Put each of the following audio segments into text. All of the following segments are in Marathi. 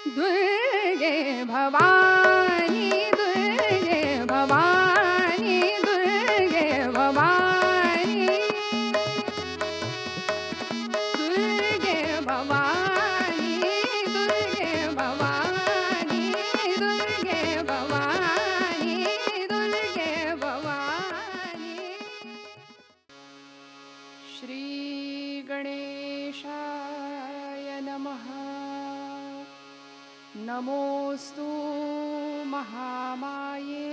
दुर्गे भवानी दुर्गे भवानी दुर्गे भवानी दुर्गे भवानी दुर्गे भवानी दुर्गे भवानी दुर्गे भवानी. श्री गणेशाय नमः. नमोस्तु महामाये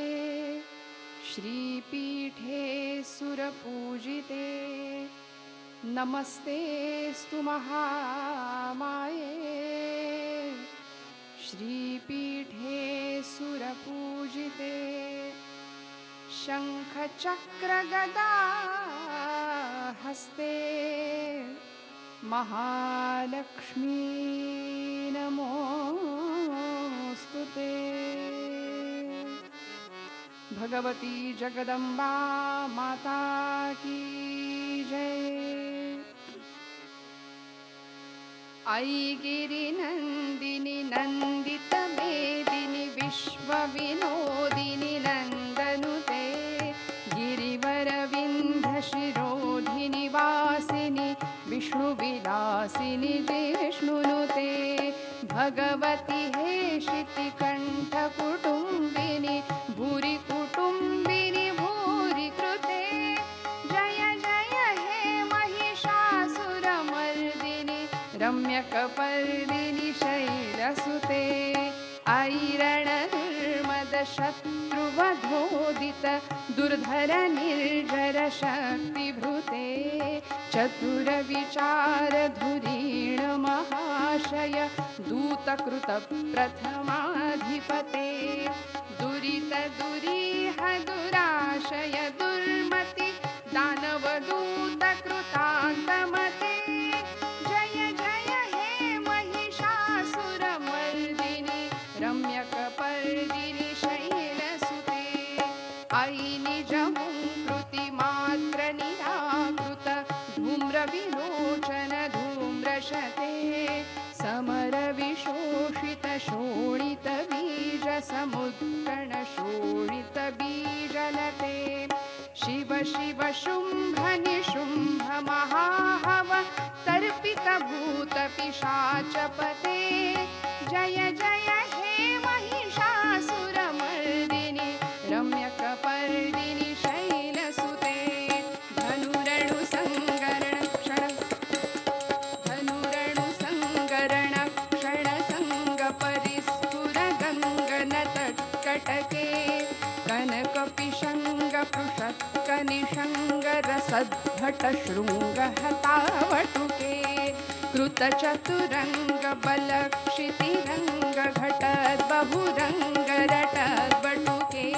श्रीपीठे सुरपूजिते. नमस्तेस्तु महामाये श्रीपीठे सुरपूजिते. शङ्खचक्रगदा हस्ते महालक्ष्मी नमोस्तुते. भगवती जगदम्बा माता की जय. आई गिरिनन्दिनी नन्दित मेदिनी विश्वविनोदिनी नन्दनुते. गिरिवरविन्ध्यशिरोधिनि वासिनि विष्णुविलासिनि विष्णुनुते. भगवती हे शितिकण्ठकुटुम्बिनि भूरि कुटुम्बिनि भूरि कृते. जय जय हे महिषासुरमर्दिनि रम्यकपर्दिनि शैलसुते. ऐरणदुर्मदशत्रुवधोदित दुर्धर निर्जर शक्तिभृते. चतुरविचारधुरीण महाशय दूतकृत प्रथमाधिपते. दुरित दुरीह दुराशय दुर्मति दानवदूत कृतान्तमते. जय जय हे महिषासुरमर्दिनि रम्यकपर्दिनि शैलसुते. आई निजहुंकृतिमात्र निराकृत धूम्रविलोचन धूम्रशते. समरविशोषित शोणित बीज समुत्कण शोणित बीजलते. शिव शिव शुंभ निशुंभ महाहव तर्पित भूत पिशाचपते. जय जय हे महिषासुरमर्दिनि रम्यकपर्दिनि शैलसुते. धनुरणुसंगरण क्षण धनुरणुसंगरण क्षणसंगपरिस्फुर गङ्गनतत्कटके. कनकपिशङ्ग पृषत्कनिशङ्ग रसद्भटशृङ्गहतावटुके. कृतचतुरङ्ग बलक्षितिरङ्ग घटद्बहुरङ्ग रटद्बटुके.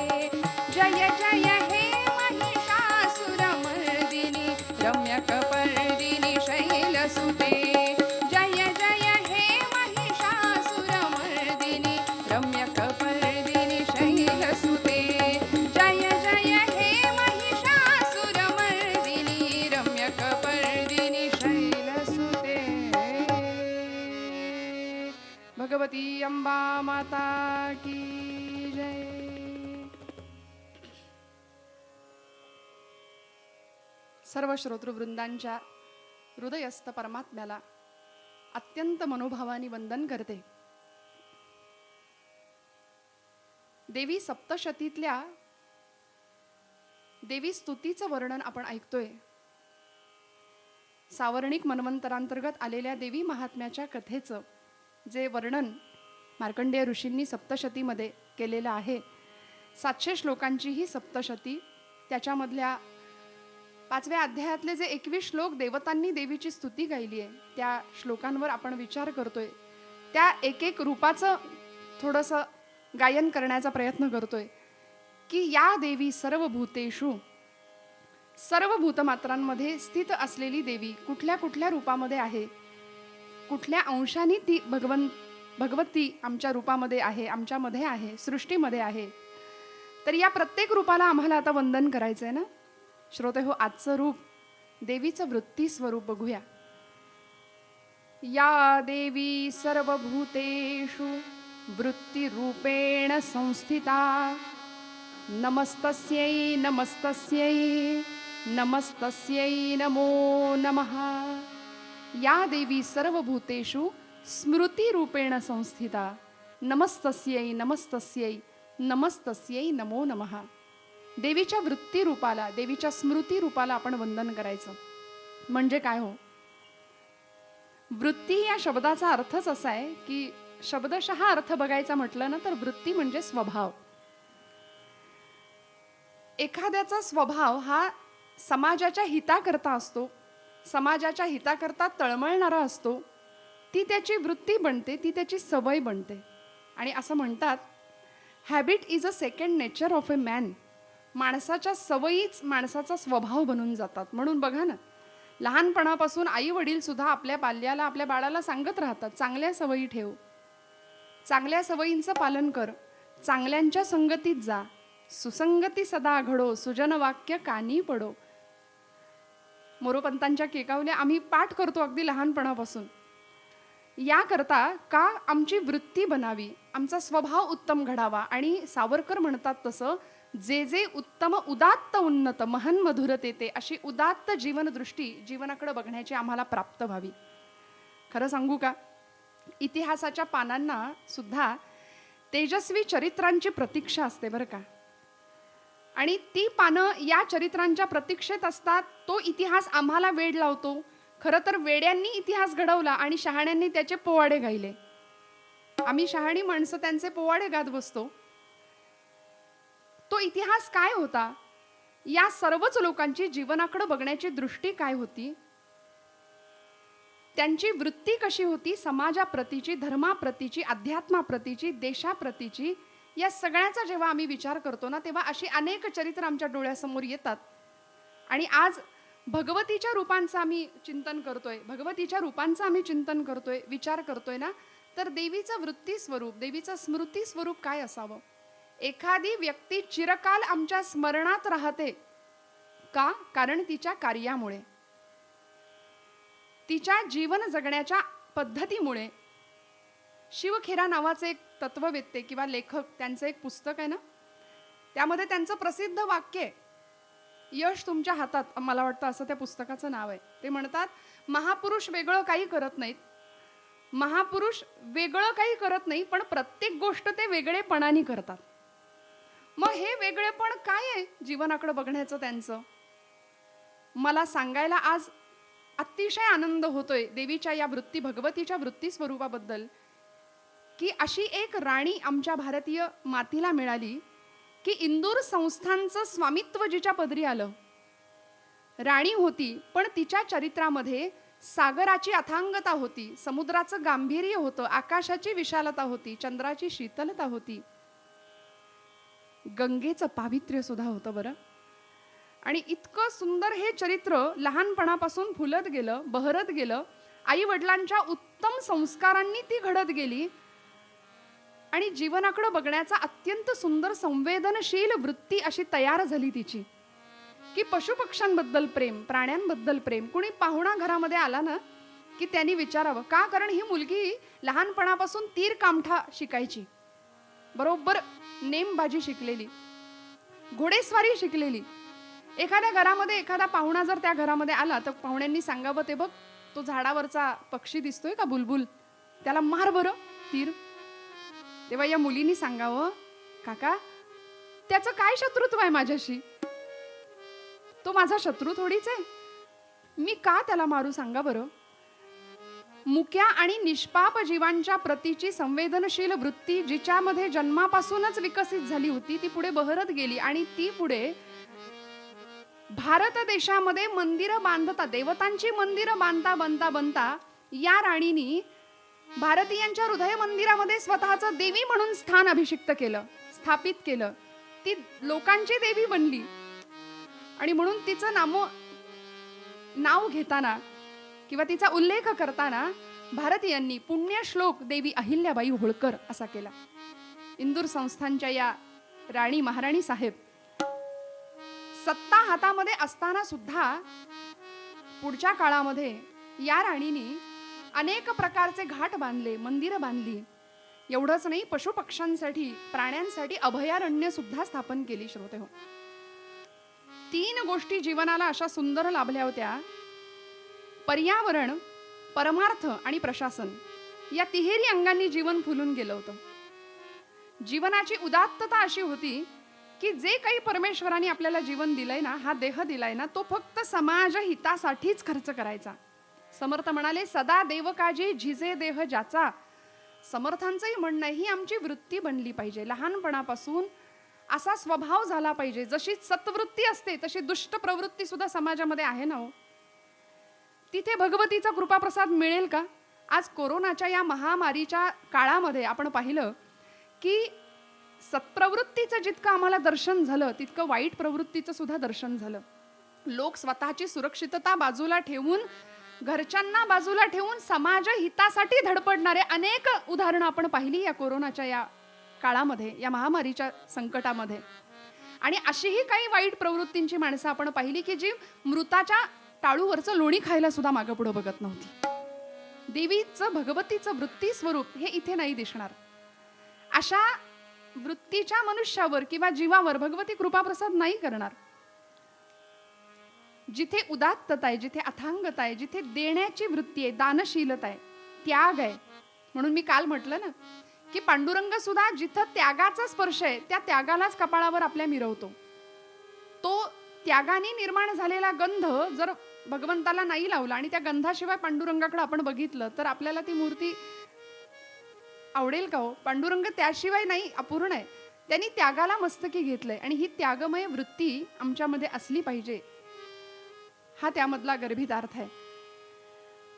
जय जय हे महिषासुरमर्दिनि रम्यकपर्दिनि शैलसुते. जय जय हे महिषासुरमर्दिनि रम्यकपर्दिनि शैलसुते. जय जय हे महिषासुरमर्दिनि रम्यकपर्दिनि शैलसुते. भगवती अंबा माता की जय. सर्व श्रोतृवृंदांच्या हृदयस्थ परमात्म्याला अत्यंत मनोभावाने वंदन करते. देवी सप्तशतीतल्या देवी स्तुतीचं वर्णन आपण ऐकतोय. सावर्णिक मन्वंतरांतर्गत आलेल्या देवी महात्म्याच्या कथेचं जे वर्णन मार्कंडेय ऋषींनी सप्तशतीमध्ये केलेलं आहे. 700 श्लोकांची ही सप्तशती. त्याच्यामधल्या 5व्या अध्यायातले जे 21 श्लोक देवतांनी देवीची स्तुती गायली आहे त्या श्लोकांवर आपण विचार करतोय. त्या एक एक रूपाचं थोडंसं गायन करण्याचा प्रयत्न करतोय की या देवी सर्व भूतेषु सर्व भूतमात्रांमध्ये स्थित असलेली देवी कुठल्या कुठल्या रूपामध्ये आहे, कुठल्या अंशाने ती भगवती आमच्या रूपामध्ये आहे, आमच्यामध्ये आहे, सृष्टीमध्ये आहे. तर या प्रत्येक रूपाला आम्हाला आता वंदन करायचं आहे ना. श्रोते हो, आजचं रूप देवीचं वृत्ती स्वरूप बघूया. या देवी सर्वभूतेषु वृत्तिरूपेण संस्थिता नमस्तस्यै नमस्तस्यै नमस्तस्यै नमो नमः. या देवी सर्वभूतेषु स्मृतिरूपेण संस्थिता नमस्तस्यै नमस्तस्यै नमस्तस्यै नमो नमः. देवीच्या वृत्ती रूपाला, देवीच्या स्मृती रूपाला आपण वंदन करायचं. म्हणजे काय हो? वृत्ती या शब्दाचा अर्थच असा आहे की शब्दशः अर्थ बघायचा म्हटलं ना तर वृत्ती म्हणजे स्वभाव. एखाद्याचा स्वभाव हा समाजाच्या हिताकरता असतो, समाजाच्या हिताकरता तळमळणारा असतो. ती त्याची वृत्ती बनते, ती त्याची सवय बनते. आणि असं म्हणतात, habit is a second nature of A man. माणसाच्या सवयीच माणसाचा स्वभाव बनून जातात. म्हणून बघा ना, लहानपणापासून आई वडील सुद्धा आपल्या बाल्याला, आपल्या बाळाला सांगत राहतात, चांगल्या सवयी ठेव, चांगल्या सवयींचं पालन कर, चांगल्यांच्या संगतीत जा, सुसंगती सदा घडो, सुजन वाक्य कानी पडो. मोरोपंतांच्या केकावल्या आम्ही पाठ करतो अगदी लहानपणापासून. याकरता का आमची वृत्ती बनावी, आमचा स्वभाव उत्तम घडावा. आणि सावरकर म्हणतात तसं, जे जे उत्तम उदात्त उन्नत महन मधुर तेते, अशी उदात्त जीवनदृष्टी जीवनाकडे बघण्याची आम्हाला प्राप्त व्हावी. खरं सांगू का, इतिहासाच्या पानांना सुद्धा तेजस्वी चरित्रांची प्रतीक्षा असते बरं का. आणि ती पानं या चरित्रांच्या प्रतीक्षेत असतात. तो इतिहास आम्हाला वेड लावतो. खरं तर वेड्यांनी इतिहास घडवला आणि शहाण्यांनी त्याचे पोवाडे गायले. आम्ही शहाणी माणसं त्यांचे पोवाडे गात बसतो. तो इतिहास काय होता? या सर्वच लोकांची जीवनाकडे बघण्याची दृष्टी काय होती, त्यांची वृत्ती कशी होती, समाजाप्रतीची, धर्माप्रतीची, अध्यात्माप्रतीची, देशाप्रतीची, या सगळ्याचा जेव्हा आम्ही विचार करतो ना, तेव्हा अशी अनेक चरित्र आमच्या डोळ्यासमोर येतात. आणि आज भगवतीच्या रूपांचं आम्ही चिंतन करतोय, भगवतीच्या रूपांचं आम्ही चिंतन करतोय, विचार करतोय ना, तर देवीचं वृत्ती स्वरूप, देवीचं स्मृती स्वरूप काय असावं? एखादी व्यक्ती चिरकाल आमच्या स्मरणात राहते का? कारण तिच्या कार्यामुळे, तिच्या जीवन जगण्याच्या पद्धतीमुळे. शिवखेरा नावाचे एक तत्ववेत्ते किंवा लेखक, त्यांचं एक पुस्तक आहे ना, त्यामध्ये त्यांचं प्रसिद्ध वाक्य आहे, यश तुमच्या हातात, मला वाटतं असं त्या पुस्तकाचं नाव आहे. ते म्हणतात, महापुरुष वेगळं काही करत नाहीत, महापुरुष वेगळं काही करत नाही, पण प्रत्येक गोष्ट ते वेगळेपणाने करतात. मग हे वेगळेपण काय आहे जीवनाकडे बघण्याचं त्यांचं? मला सांगायला आज अतिशय आनंद होतोय देवीच्या या वृत्ती, भगवतीच्या वृत्ती स्वरूपाबद्दल, की अशी एक राणी आमच्या भारतीय मातीला मिळाली की इंदूर संस्थांचं स्वामित्व जिच्या पदरी आलं. राणी होती, पण तिच्या चरित्रामध्ये सागराची अथांगता होती, समुद्राचं गांभीर्य होतं, आकाशाची विशालता होती, चंद्राची शीतलता होती, गंगेचं पावित्र्य सुद्धा होतं बरं. आणि इतकं सुंदर हे चरित्र लहानपणापासून फुलत गेलं, बहरत गेलं. आई वडिलांच्या उत्तम संस्कारांनी ती घडत गेली आणि जीवनाकडे बघण्याचा अत्यंत सुंदर संवेदनशील वृत्ती अशी तयार झाली तिची, की पशुपक्ष्यांबद्दल प्रेम, प्राण्यांबद्दल प्रेम. कुणी पाहुणा घरामध्ये आला ना की त्यांनी विचारावं का, कारण ही मुलगी लहानपणापासून तीर कामठा शिकायची, बरोबर नेमबाजी शिकलेली, घोडेस्वारी शिकलेली. एखाद्या घरामध्ये एखादा पाहुणा जर त्या घरामध्ये आला तर पाहुण्यांनी सांगावं, ते बघ तो झाडावरचा पक्षी दिसतोय का, बुलबुल, त्याला मार बरं तीर. तेव्हा या मुलींनी सांगावं, काका त्याचं काय शत्रुत्व आहे माझ्याशी, तो माझा शत्रू थोडीच आहे, मी का त्याला मारू सांगा बरं. मुक्या आणि निष्पाप जीवांच्या प्रतीची संवेदनशील वृत्ती जिच्यामध्ये जन्मापासूनच विकसित झाली होती, ती पुढे बहरत गेली आणि ती पुढे भारत देशामध्ये मंदिरं बांधता, देवतांची मंदिरं बांधता बांधता बांधता या राणीनी भारतीयांच्या हृदय मंदिरामध्ये स्वतःचं देवी म्हणून स्थान अभिषिक्त केलं, स्थापित केलं. ती लोकांची देवी बनली. आणि म्हणून तिचं नाव घेताना किंवा तिचा उल्लेख करताना भारतीयांनी पुण्यश्लोक देवी अहिल्याबाई होळकर असा केला. इंदूर संस्थांच्या या राणी महाराणी साहेब सत्ता हातामध्ये असताना सुद्धा पुढच्या काळामध्ये या राणीनी अनेक प्रकारचे घाट बांधले, मंदिरं बांधली. एवढंच नाही, पशुपक्ष्यांसाठी, प्राण्यांसाठी अभयारण्य सुद्धा स्थापन केली. श्रोते हो, 3 गोष्टी जीवनाला अशा सुंदर लाभल्या होत्या: पर्यावरण, परमार्थ आणि प्रशासन. या तिहेरी अंगांनी जीवन फुलून गेलं होतं. जीवनाची उदात्तता अशी होती की जे काही परमेश्वराने आपल्याला जीवन दिलंय ना, हा देह दिलाय ना, तो फक्त समाज हितासाठीच खर्च करायचा. समर्थ म्हणाले, सदा देव काजी झिजे देह ज्याचा. समर्थांचंही म्हणणं, ही आमची वृत्ती बनली पाहिजे. लहानपणापासून असा स्वभाव झाला पाहिजे. जशी सत्वृत्ती असते तशी दुष्ट प्रवृत्ती सुद्धा समाजामध्ये आहे ना हो. तिथे भगवतीचा कृपाप्रसाद मिळेल का? आज कोरोनाच्या या महामारीच्या काळामध्ये आपण पाहिलं की सत्प्रवृत्तीचं जितकं आम्हाला दर्शन झालं, तितकं वाईट प्रवृत्तीचं सुद्धा दर्शन झालं. लोक स्वतःची सुरक्षितता बाजूला ठेवून, घरच्यांना बाजूला ठेवून समाज हितासाठी धडपडणारे अनेक उदाहरणं आपण पाहिली या कोरोनाच्या या काळामध्ये, या महामारीच्या संकटामध्ये. आणि अशीही काही वाईट प्रवृत्तींची माणसं आपण पाहिली की जी मृताच्या टाळूवरचं लोणी खायला सुद्धा मागं पुढं बघत नव्हती. देवीचं, भगवतीचं वृत्ती स्वरूप हे इथे नाही दिसणार. अशा वृत्तीच्या मनुष्यावर किंवा जीवावर भगवती कृपाप्रसाद नाही करणार. जिथे उदात्तता आहे, जिथे अथांगता आहे, जिथे देण्याची वृत्ती आहे, दानशीलता आहे, त्याग आहे. म्हणून मी काल म्हटलं ना की पांडुरंग सुद्धा जिथं त्यागाचा स्पर्श आहे त्या त्यागालाच कपाळावर आपल्या मिरवतो. तो त्यागाने निर्माण झालेला गंध जर भगवंताला नाही लावला आणि त्या गंधाशिवाय पांडुरंगाकडे आपण बघितलं तर आपल्याला ती मूर्ती आवडेल का हो? पांडुरंग त्याशिवाय नाही, अपूर्ण आहे. त्यांनी त्यागाला मस्तकी घेतलंय आणि ही त्यागमय वृत्ती आमच्यामध्ये असली पाहिजे, हा त्यामधला गर्भित अर्थ आहे.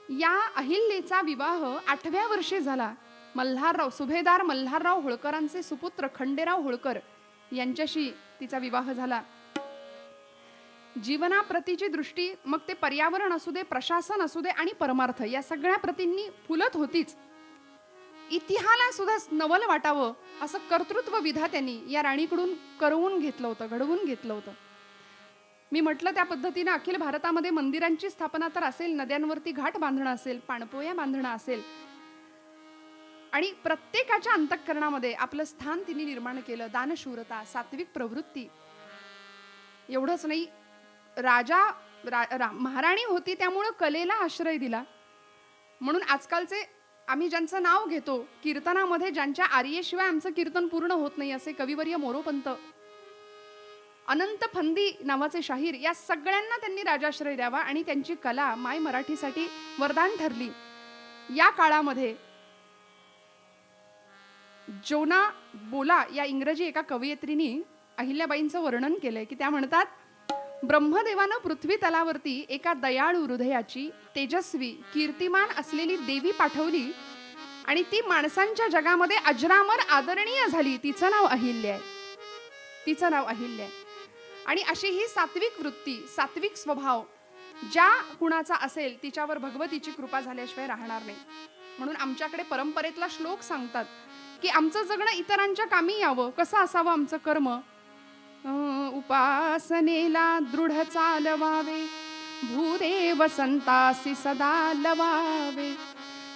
या अहिल्याचा विवाह 8व्या वर्षी झाला. सुभेदार मल्हारराव होळकरांचे सुपुत्र खंडेराव होळकर यांच्याशी तिचा विवाह झाला. जीवनाप्रतीची दृष्टी, मग ते पर्यावरण असू दे, प्रशासन असू दे आणि परमार्थ, या सगळ्या प्रतींनी फुलत होतीच. इतिहाला सुद्धा नवल वाटावं असं कर्तृत्व विधात्यांनी या राणीकडून करवून घेतलं होतं, घडवून घेतलं होतं. मी म्हटलं त्या पद्धतीने अखिल भारतामध्ये मंदिरांची स्थापना तर असेल, नद्यांवरती घाट बांधणं असेल, पाणपोया बांधणं असेल, आणि प्रत्येकाच्या अंतःकरणामध्ये आपलं स्थान तिने निर्माण केलं. दानशूरता, सात्विक प्रवृत्ती. एवढंच नाही, महाराणी होती त्यामुळं कलेला आश्रय दिला. म्हणून आजकालचे आम्ही ज्यांचं नाव घेतो कीर्तनामध्ये, ज्यांच्या आर्येशिवाय आमचं कीर्तन पूर्ण होत नाही, असे कविवर्य मोरोपंत, अनंत फंदी नावाचे शाहीर, या सगळ्यांना त्यांनी राजाश्रय द्यावा आणि त्यांची कला माय मराठीसाठी वरदान ठरली. या काळामध्ये जोना बोला या इंग्रजी एका कवयित्रीने अहिल्याबाईंचं वर्णन केलंय की त्या म्हणतात, ब्रह्मदेवानं पृथ्वी तलावरती एका दयाळू हृदयाची, तेजस्वी, कीर्तिमान असलेली देवी पाठवली आणि ती माणसांच्या जगामध्ये अजरामर आदरणीय झाली. तिचं नाव अहिल्या आहे. तिचं नाव अहिल्या आहे. आणि अशी ही सात्विक वृत्ती, सात्विक स्वभाव ज्या कुणाचा असेल तिच्यावर भगवतीची कृपा झाल्याशिवाय राहणार नाही. म्हणून आमच्याकडे परंपरेतला श्लोक सांगतात की आमचं जगणं इतरांच्या कामी यावं. कसं असावं आमचं कर्म? उपासनेला दृढ चालवावे, भूदेव संतासी सदा लवावे,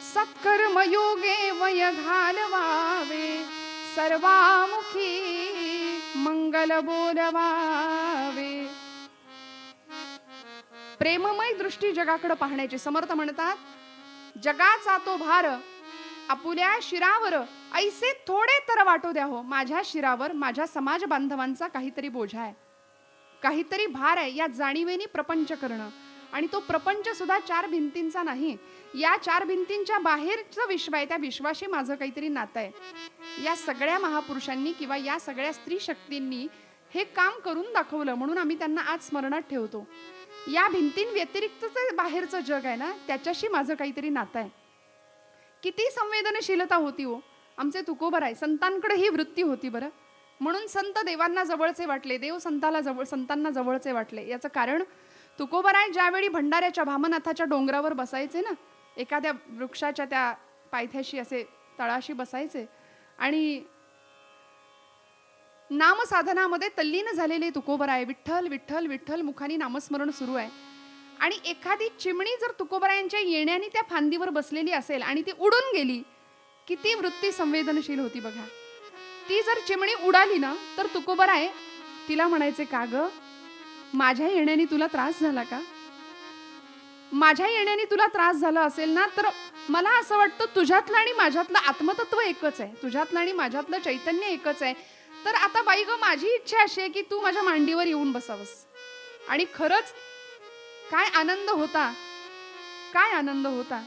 सत्कर्म योगे वय घालवावे, सर्वामुखी मंगल बोलवावे. प्रेममय दृष्टी जगाकडे पाहण्याची. समर्थ म्हणतात, जगाचा तो भार आपुल्या शिरावर ऐसे थोडे तर वाटू द्या हो. माझ्या शिरावर माझ्या समाज बांधवांचा काहीतरी बोझा आहे, काहीतरी भार आहे. या जाणीवेनी प्रपंच करणं, आणि तो प्रपंच सुद्धा 4 भिंतींचा नाही, या 4 भिंतींच्या बाहेरचं विश्व आहे, त्या विश्वाशी माझं काहीतरी नातं आहे. या सगळ्या महापुरुषांनी किंवा या सगळ्या स्त्री शक्तींनी हे काम करून दाखवलं, म्हणून आम्ही त्यांना आज स्मरणात ठेवतो. या भिंतींव्यतिरिक्तचं बाहेरचं जग आहे ना, त्याच्याशी माझं काहीतरी नातं आहे. किती संवेदनशीलता होती हो आमचे तुकोबराय. संतांकडे ही वृत्ती होती बरं. म्हणून संत देवांना जवळचे वाटले, देव संतांना जवळचे वाटले. याचं कारण, तुकोबराय ज्यावेळी भंडाऱ्याच्या भामनाथाच्या डोंगरावर बसायचे ना, एखाद्या वृक्षाच्या त्या पायथ्याशी असे तळाशी बसायचे आणि नामसाधनामध्ये तल्लीन झालेले तुकोबराय, विठ्ठल विठ्ठल विठ्ठल मुखानी नामस्मरण सुरू आहे. आणि एखादी चिमणी जर तुकोबरायांच्या येण्याने त्या फांदीवर बसलेली असेल आणि ती उडून गेली, किती वृत्ती संवेदनशील होती बघा. ती जर चिमणी उडाली ना, तर तुकोबराय तिला म्हणायचे, का ग, माझ्या येण्याने तुला त्रास झाला का? माझ्या येण्याने तुला त्रास झाला असेल ना, तर मला असं वाटतं तुझ्यातलं आणि माझ्यातलं आत्मतत्व एकच आहे, तुझ्यातलं आणि माझ्यातलं चैतन्य एकच आहे. तर आता बाई ग, माझी इच्छा अशी आहे की तू माझ्या मांडीवर येऊन बसावस. आणि खरंच काय आनंद होता, काय आनंद होता.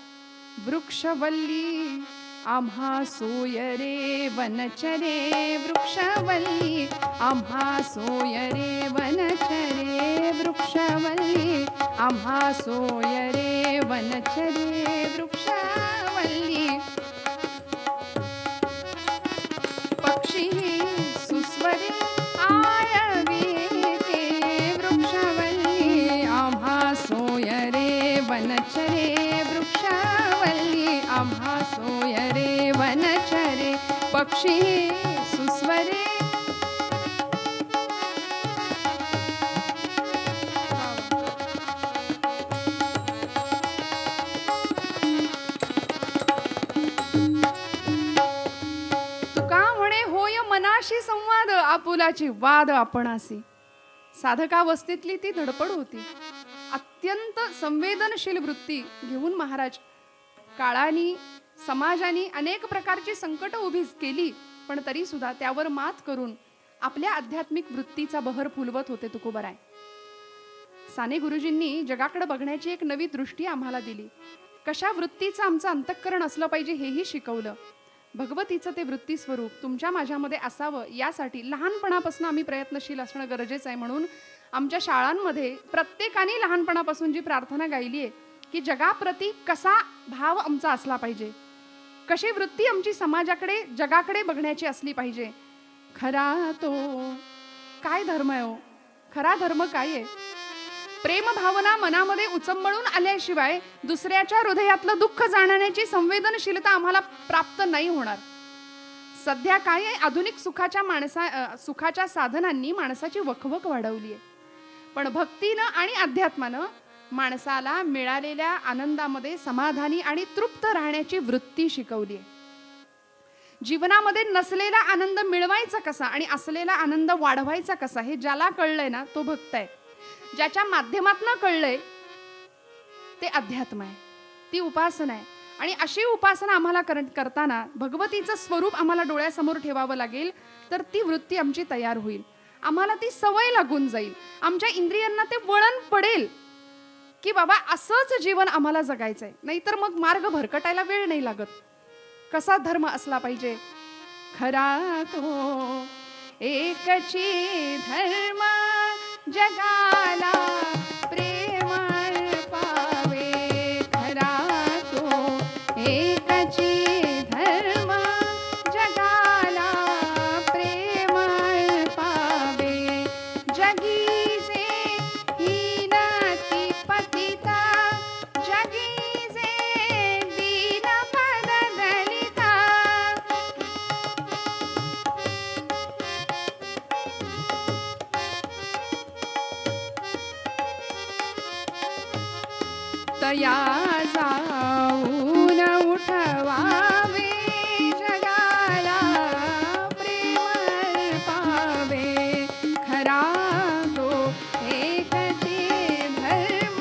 वृक्षवल्ली आम्हा सोय रे वनचरे, वृक्षवल्ली आम्हा सोय रे वनचरे, वृक्षवल्ली आम्हा सोय रे वनचरे, वृक्षवल्ली. पक्षी सुस्वरे आळविते, वृक्षवल्ली आम्हा सोय रे वनचरे, वृक्षवल्ली आम्हा सोय रे वनचरे, पक्षी सुस्वरे. तुका म्हणे होय मनाशी संवाद, आपुलाची वाद आपणासी. साधकावस्थेतली ती धडपड होती. अत्यंत संवेदनशील वृत्ती घेऊन महाराज काळाने, समाजाने अनेक प्रकारची संकट उभी केली, पण तरी सुद्धा त्यावर मात करून आपल्या आध्यात्मिक वृत्तीचा बहर फुलवत होते तुकोबराय. साने गुरुजींनी जगाकडे बघण्याची एक नवी दृष्टी आम्हाला दिली. कशा वृत्तीचं आमचं अंतःकरण असलं पाहिजे हेही शिकवलं. भगवतीचं ते वृत्ती स्वरूप तुमच्या माझ्यामध्ये असावं, यासाठी लहानपणापासून आम्ही प्रयत्नशील असणं गरजेचं आहे. म्हणून आमच्या शाळांमध्ये प्रत्येकाने लहानपणापासून जी प्रार्थना गायली आहे की जगाप्रती कसा भाव आमचा असला पाहिजे, कशी वृत्ती आमची समाजाकडे, जगाकडे बघण्याची असली पाहिजे. खरा तो काय धर्म आहे हो? खरा धर्म काय आहे? प्रेम भावना मनामध्ये उचंबळून आल्याशिवाय दुसऱ्याच्या हृदयातलं दुःख जाणण्याची संवेदनशीलता आम्हाला प्राप्त नाही होणार. सध्या काय आहे, आधुनिक सुखाच्या साधनांनी माणसाची वखवक वाढवली आहे, पण भक्तीनं आणि अध्यात्मानं माणसाला मिळालेल्या आनंदामध्ये समाधानी आणि तृप्त राहण्याची वृत्ती शिकवली आहे. जीवनामध्ये नसलेला आनंद मिळवायचा कसा आणि असलेला आनंद वाढवायचा कसा हे ज्याला कळलंय ना, तो भक्त आहे. ज्याच्या माध्यमातून कळलंय ते अध्यात्म आहे, ती उपासना आहे. आणि अशी उपासना आम्हाला करताना भगवतीचं स्वरूप आम्हाला डोळ्यासमोर ठेवावं लागेल, तर ती वृत्ती आमची तयार होईल, आम्हाला ती सवय लागून जाईल, आमच्या इंद्रियांना ते वळण पडेल की बाबा असंच जीवन आम्हाला जगायचंय. नाहीतर मग मार्ग भरकटायला वेळ नाही लागत. कसा धर्म असला पाहिजे? खरा तो एकची धर्म, जगाला प्रेम पावे. खरा तो एकची धर्म, जगाला प्रेम पावे. जगीचे हीन ती पतिता, जगीचे दीन पद दलिता. तया जाऊन उठवावे, जगाला प्रेम पावे. खरा तो एकची धर्म,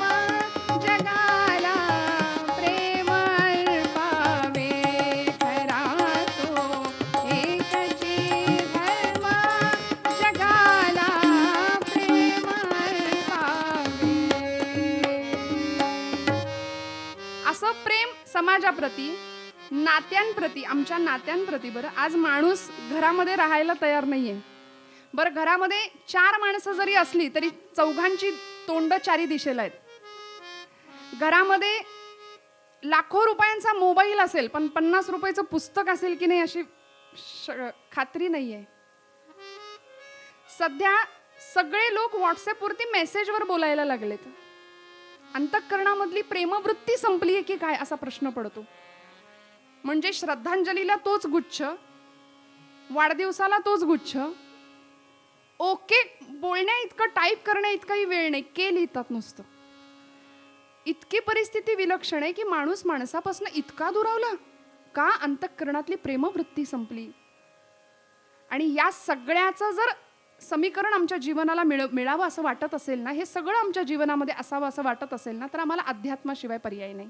जगाला प्रेम पावे. खरा तो एकची धर्म, जगाला प्रेम पावे. असं प्रेम समाजाप्रती, नात्यांप्रती, आमच्या नात्यांप्रती. बरं, आज माणूस घरामध्ये राहायला तयार नाहीये. बरं, घरामध्ये 4 माणसं जरी असली तरी चौघांची तोंड चारी दिशेला आहेत. घरामध्ये लाखो रुपयांचा मोबाईल असेल पण 50 रुपयाचं पुस्तक असेल की नाही अशी खात्री नाहीये. सध्या सगळे लोक व्हॉट्सअपवरती मेसेजवर बोलायला लागलेत. अंतःकरणामधली प्रेमवृत्ती संपली आहे की काय असा प्रश्न पडतो. म्हणजे श्रद्धांजलीला तोच गुच्छ, वाढदिवसाला तोच गुच्छ, ओके बोलण्या इतकं, टाईप करण्या इतकाही वेळ नाही, के लिहितात नुसतं. इतकी परिस्थिती विलक्षण आहे की माणूस माणसापासून इतका दुरावला का? अंतःकरणातली प्रेमवृत्ती संपली. आणि या सगळ्याचं जर समीकरण आमच्या जीवनाला मिळावं असं वाटत असेल ना, हे सगळं आमच्या जीवनामध्ये असावं असं वाटत असेल ना, तर आम्हाला अध्यात्माशिवाय पर्याय नाही.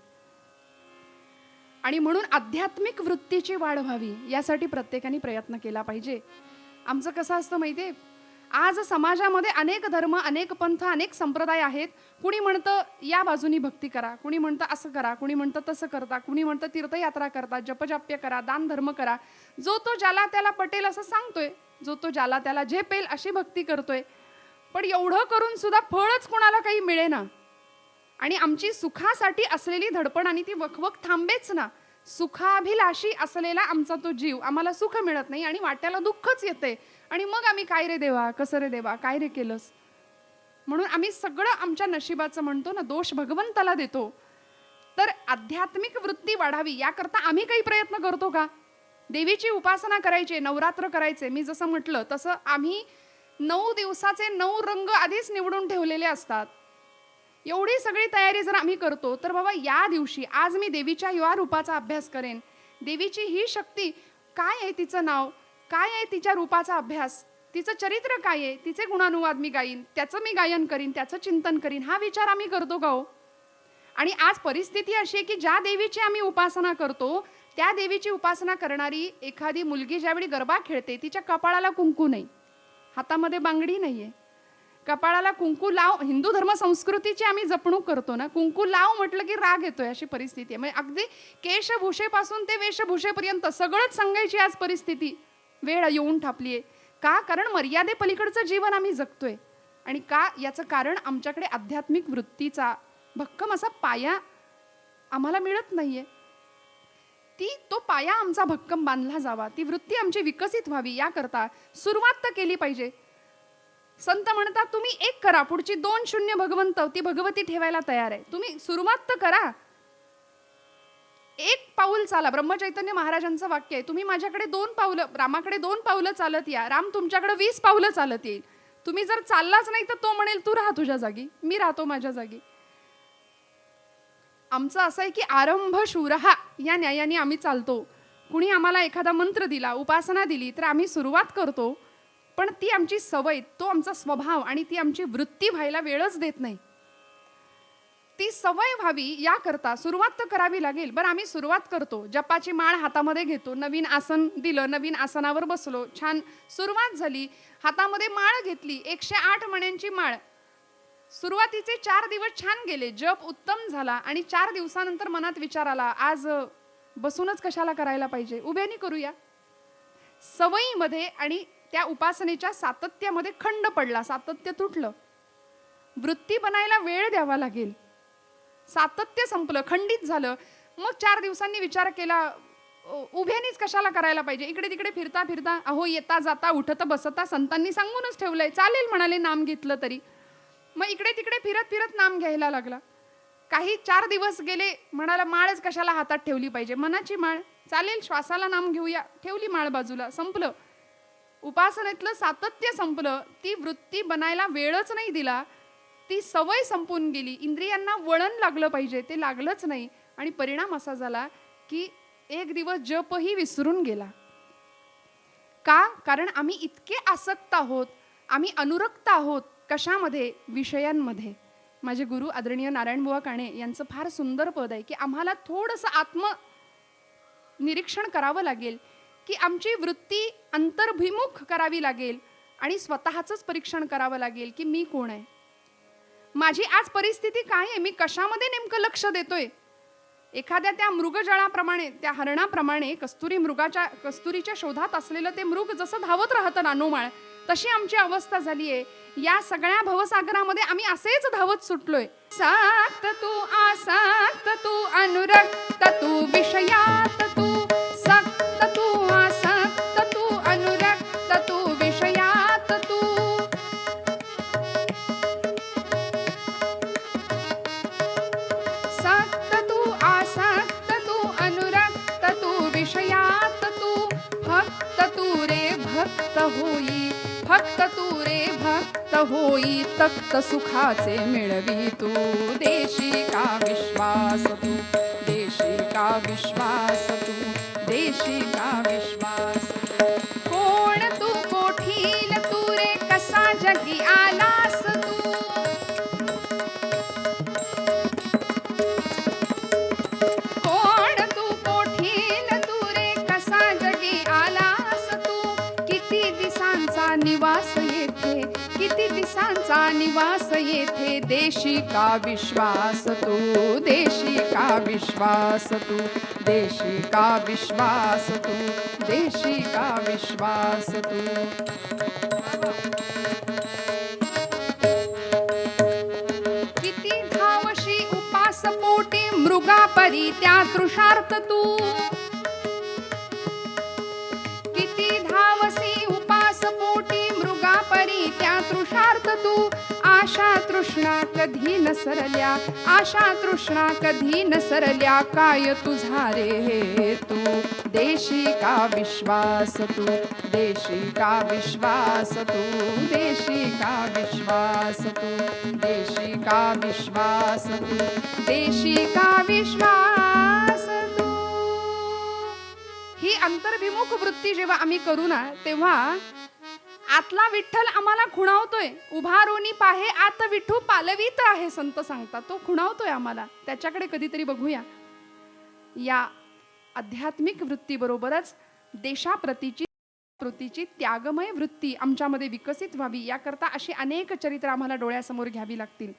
आणि म्हणून आध्यात्मिक वृत्तीची वाढ व्हावी यासाठी प्रत्येकाने प्रयत्न केला पाहिजे. आमचं कसं असतं माहितीये, आज समाजामध्ये अनेक धर्म, अनेक पंथ, अनेक संप्रदाय आहेत. कुणी म्हणतं या बाजूनी भक्ती करा, कुणी म्हणतं असं करा, कुणी म्हणतं तसं करता, कुणी म्हणतं तीर्थयात्रा करता, जपजाप्य करा, दान धर्म करा. जो तो ज्याला त्याला पटेल असं सांगतोय, जो तो ज्याला त्याला झेपेल अशी भक्ती करतोय. पण एवढं करून सुद्धा फळच कोणाला काही मिळेना. आणि आमची सुखासाठी असलेली धडपड आणि ती वखवक थांबेच ना. सुखाभिलाषी असलेला आमचा तो जीव, आम्हाला सुख मिळत नाही आणि वाट्याला दुःखच येते. आणि मग आम्ही काय रे देवा, कसं रे देवा, काय रे केलंस. म्हणून आम्ही सगळं आमच्या नशिबाचं म्हणतो ना, दोष भगवंताला देतो. तर आध्यात्मिक वृत्ती वाढावी याकरता आम्ही काही प्रयत्न करतो का? देवीची उपासना करायची, नवरात्र करायचे. मी जसं म्हटलं तसं आम्ही 9 दिवसाचे 9 रंग आधीच निवडून ठेवलेले असतात. एवढी सगळी तयारी जर आम्ही करतो तर बाबा या दिवशी आज मी देवीच्या या रूपाचा अभ्यास करेन. देवीची ही शक्ती काय आहे, तिचं नाव काय आहे, तिच्या रूपाचा अभ्यास, तिचं चरित्र काय आहे, तिचे गुणानुवाद मी गाईन, त्याचं मी गायन करीन, त्याचं चिंतन करीन. हा विचार आम्ही करतो का हो? आणि आज परिस्थिती अशी आहे की ज्या देवीची आम्ही उपासना करतो त्या देवीची उपासना करणारी एखादी मुलगी ज्यावेळी गरबा खेळते तिच्या कपाळाला कुंकू नाही, हातामध्ये बांगडी नाहीये, कपाळाला कुंकू लाव. हिंदू धर्म संस्कृतीची आम्ही जपणूक करतो ना, कुंकू लाव म्हटलं की राग येतोय अशी परिस्थिती आहे. म्हणजे अगदी केशभूषेपासून ते वेशभूषेपर्यंत सगळंच सांगायची आज परिस्थिती वेळ येऊन ठापलीये. का? कारण मर्यादे पलीकडचं जीवन आम्ही जगतोय. आणि का? याचं कारण आमच्याकडे आध्यात्मिक वृत्तीचा भक्कम असा पाया आम्हाला मिळत नाहीये. तो पाया आमचा भक्कम बांधला जावा, ती वृत्ती आमची विकसित व्हावी याकरता सुरुवात तर केली पाहिजे. संत म्हणतात तुम्ही एक करा, पुढची 2 शून्य भगवंत ती भगवती ठेवायला तयार आहे. तुम्ही सुरुवात तर करा, एक पाऊल चाला. ब्रह्मचैतन्य महाराजांचं वाक्य आहे, तुम्ही माझ्याकडे 2 पावलं, रामाकडे 2 पावलं चालत या, राम तुमच्याकडे 20 पावलं चालत येईल. तुम्ही जर चाललाच नाही तर तो म्हणेल तू राहा तुझ्या जागी, मी राहतो माझ्या जागी. आमचं असं आहे की आरंभ शूरहा या न्यायाने आम्ही चालतो. कुणी आम्हाला एखादा मंत्र दिला, उपासना दिली तर आम्ही सुरुवात करतो, पण ती आमची सवय, तो आमचा स्वभाव आणि ती आमची वृत्ती व्हायला वेळच देत नाही. ती सवय व्हावी याकरता सुरुवात तर करावी लागेल. बरं आम्ही सुरुवात करतो, जपाची माळ हातामध्ये घेतो, नवीन आसन दिलं, नवीन आसनावर बसलो, छान सुरुवात झाली, हातामध्ये माळ घेतली, 108 मण्यांची माळ. सुरुवातीचे 4 दिवस छान गेले, जप उत्तम झाला आणि 4 दिवसानंतर मनात विचार आला, आज बसूनच कशाला करायला पाहिजे, उभ्यानी करूया. सवयीमध्ये आणि त्या उपासनेच्या सातत्यामध्ये खंड पडला, सातत्य तुटलं. वृत्ती बनायला वेळ द्यावा लागेल. सातत्य संपलं, खंडित झालं. मग 4 दिवसांनी विचार केला, उभ्यानीच कशाला करायला पाहिजे. इकडे तिकडे फिरता फिरता, अहो येता जाता उठता बसता संतांनी सांगूनच ठेवलंय, चालेल म्हणाले नाम घेतलं तरी. मग इकडे तिकडे फिरत फिरत नाम घ्यायला लागला. काही 4 दिवस गेले, म्हणाला माळच कशाला हातात ठेवली पाहिजे, मनाची माळ, चालेल श्वासाला नाम घेऊया, ठेवली माळ बाजूला, संपलं. उपासनेतलं सातत्य संपलं, ती वृत्ती बनायला वेळच नाही दिला, ती सवय संपून गेली. इंद्रियांना वळण लागलं पाहिजे, ते लागलंच नाही. आणि परिणाम असा झाला की एक दिवस जपही विसरून गेला. का? कारण आम्ही इतके आसक्त आहोत, आम्ही अनुरक्त आहोत. कशामध्ये? विषयांमध्ये. माझे गुरु आदरणीय नारायणबुवा काणे यांचं फार सुंदर पद आहे की आम्हाला थोडंसं आत्म निरीक्षण करावं लागेल, की आमची वृत्ती अंतर्भिमुख करावी लागेल आणि स्वतःचंच परीक्षण करावं लागेल की मी कोण आहे, माझी आज परिस्थिती काय आहे, मी कशामध्ये नेमकं लक्ष देतोय. एखाद्या त्या मृगजळाप्रमाणे, त्या हरणाप्रमाणे कस्तुरीच्या शोधात असलेलं ते मृग जसं धावत राहतं नानोमाळ, तशी आमची अवस्था झाली आहे. या सगळ्या भवसागरामध्ये आम्ही असेच धावत सुटलोय. साक्त तू आसक्त तू अनुरक्त तू विषयात तू, सक्त तू आसक्त तू अनुरक्त तू विषयात तू. सक्त तू आसक्त तू अनुरक्त तू विषयात तू. भक्त तू रे भक्त होई, भक्त तू रे भक्त तप्त होई तख्त सुखाचे मिळवी तू. देशी का विश्वास तू, देशी का विश्वास तू, देशी का विश्वास. कोण तू कोठील तू रे कसा जगी आलास तू. कोण तू कोठील तू रे कसा जगी आलास तू. किती दिसांचा निवास येथे, किती दिसांचा निवास येथे. देशी का विश्वास तू, देशी का विश्वास तू, देशी का विश्वास तू, देशी का विश्वास तू. किती धावशी उपास पोटी मृगापरी त्या तृषार्थ तू. किती धावसी उपास पोटी मृगापरी त्या तृषार्थ तू. आशा तृष्णा कधी न सरल्या, आशा तृष्णा कधी न सरल्या. काय तुझा रे हे तू. देशी का विश्वास तू, देशी का विश्वास तू, देशी का विश्वास तू, देशी का विश्वास तू, देशी का विश्वास तू. ही अंतर्भिमुख वृत्ती जेव्हा आम्ही करू ना, तेव्हा आतला विठ्ठल आम्हाला खुणावतोय. उभारोनी पाहे आत विठू पालवीत आहे, संत सांगतात. तो खुणावतोय आम्हाला. त्याच्याकडे कधीतरी बघूया. या आध्यात्मिक वृत्तीबरोबरच देशाप्रतीची प्रतीची त्यागमय वृत्ती आमच्यामध्ये विकसित व्हावी, याकरता अशी अनेक चरित्र आम्हाला डोळ्यासमोर घ्यावी लागतील.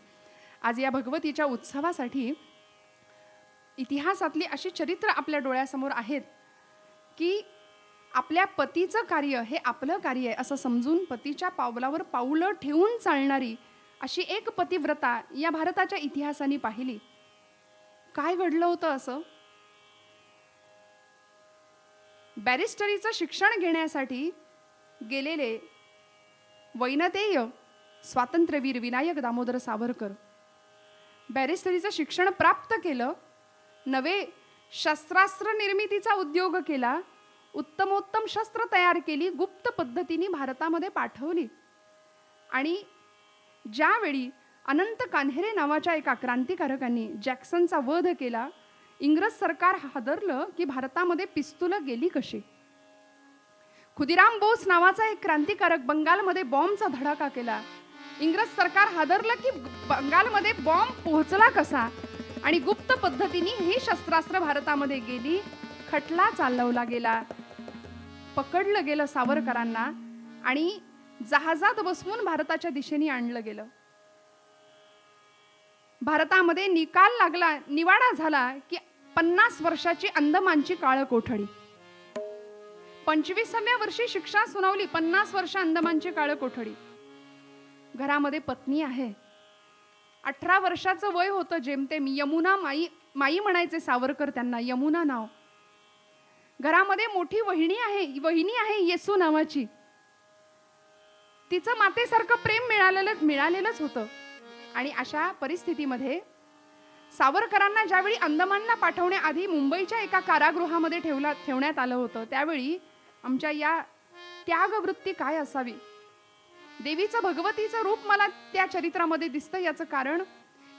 आज या भगवतीच्या उत्सवासाठी इतिहासातली अशी चरित्र आपल्या डोळ्यासमोर आहेत की आपल्या पतीचं कार्य हे आपलं कार्य आहे असं समजून पतीच्या पावलावर पाऊलं ठेवून चालणारी अशी एक पतिव्रता या भारताच्या इतिहासाने पाहिली. काय घडलं होतं असं? बॅरिस्टरीचं शिक्षण घेण्यासाठी गेलेले वैनतेय स्वातंत्र्यवीर विनायक दामोदर सावरकर बॅरिस्टरीचं शिक्षण प्राप्त केलं. नवे शस्त्रास्त्र निर्मितीचा उद्योग केला. उत्तमोत्तम शस्त्र तयार केली, गुप्त पद्धतीने भारतामध्ये पाठवली. आणि ज्यावेळी अनंत कान्हेरे नावाच्या एका क्रांतिकारकांनी जॅक्सनचा वध केला, इंग्रज सरकार हादरलं की भारतामध्ये पिस्तुलं गेली कशी. खुदिराम बोस नावाचा एक क्रांतिकारक बंगालमध्ये बॉम्बचा धडाका केला. इंग्रज सरकार हादरलं की बंगालमध्ये बॉम्ब पोहोचला कसा. आणि गुप्त पद्धतीने ही शस्त्रास्त्र भारतामध्ये गेली. खटला चालवला गेला, पकडलं गेलं सावरकरांना आणि जहाजात बसवून भारताच्या दिशेने आणलं गेलं. भारतामध्ये निकाल लागला, निवाडा झाला की 50 वर्षाची अंदमानची काळ कोठडी. 25व्या वर्षी शिक्षा सुनावली, 50 वर्ष अंदमानची काळ कोठडी. घरामध्ये पत्नी आहे, 18 वर्षाचं वय होतं जेमतेम. यमुना माई, माई म्हणायचे सावरकर त्यांना, यमुना नाव. घरामध्ये मोठी वहिनी आहे येसू नावाची. तिचं मातेसारखं प्रेम मिळालेलंच होतं. आणि अशा परिस्थितीमध्ये सावरकरांना ज्यावेळी अंदमानला पाठवण्याआधी मुंबईच्या एका कारागृहामध्ये ठेवण्यात आलं होतं, त्यावेळी आमच्या या त्यागवृत्ती काय असावी. देवीचं भगवतीचं रूप मला त्या चरित्रामध्ये दिसतं. याचं कारण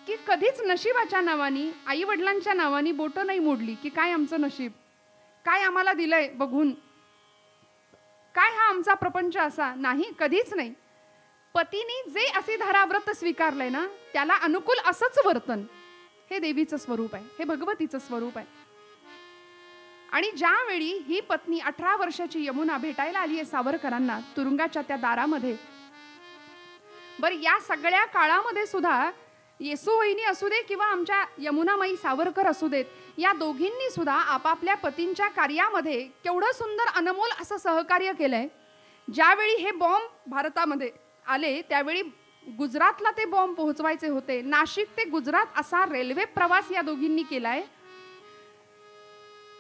की कधीच नशिबाच्या नावानी, आई वडिलांच्या नावानी बोटं नाही मोडली की काय आमचं नशीब, काय आम्हाला दिलंय बघून, काय हा आमचा प्रपंच असा. नाही, कधीच नाही. पतीने जे असे धाराव्रत स्वीकारलंय ना, त्याला अनुकूल असंच वर्तन. हे देवीचं स्वरूप आहे, हे भगवतीचं स्वरूप आहे. आणि ज्यावेळी ही पत्नी 18 वर्षाची यमुना भेटायला आली आहे सावरकरांना तुरुंगाच्या त्या दारामध्ये. बरं, या सगळ्या काळामध्ये सुद्धा येसू वहिनी असू दे किंवा आमच्या यमुनामाई सावरकर असू देत, या दोघींनी सुद्धा आपापल्या पतींच्या कार्यामध्ये केवढं सुंदर अनमोल असं सहकार्य केलंय. ज्यावेळी हे बॉम्ब भारतामध्ये आले त्यावेळी गुजरातला ते बॉम्ब पोहोचवायचे होते. नाशिक ते गुजरात असा रेल्वे प्रवास या दोघींनी केलाय.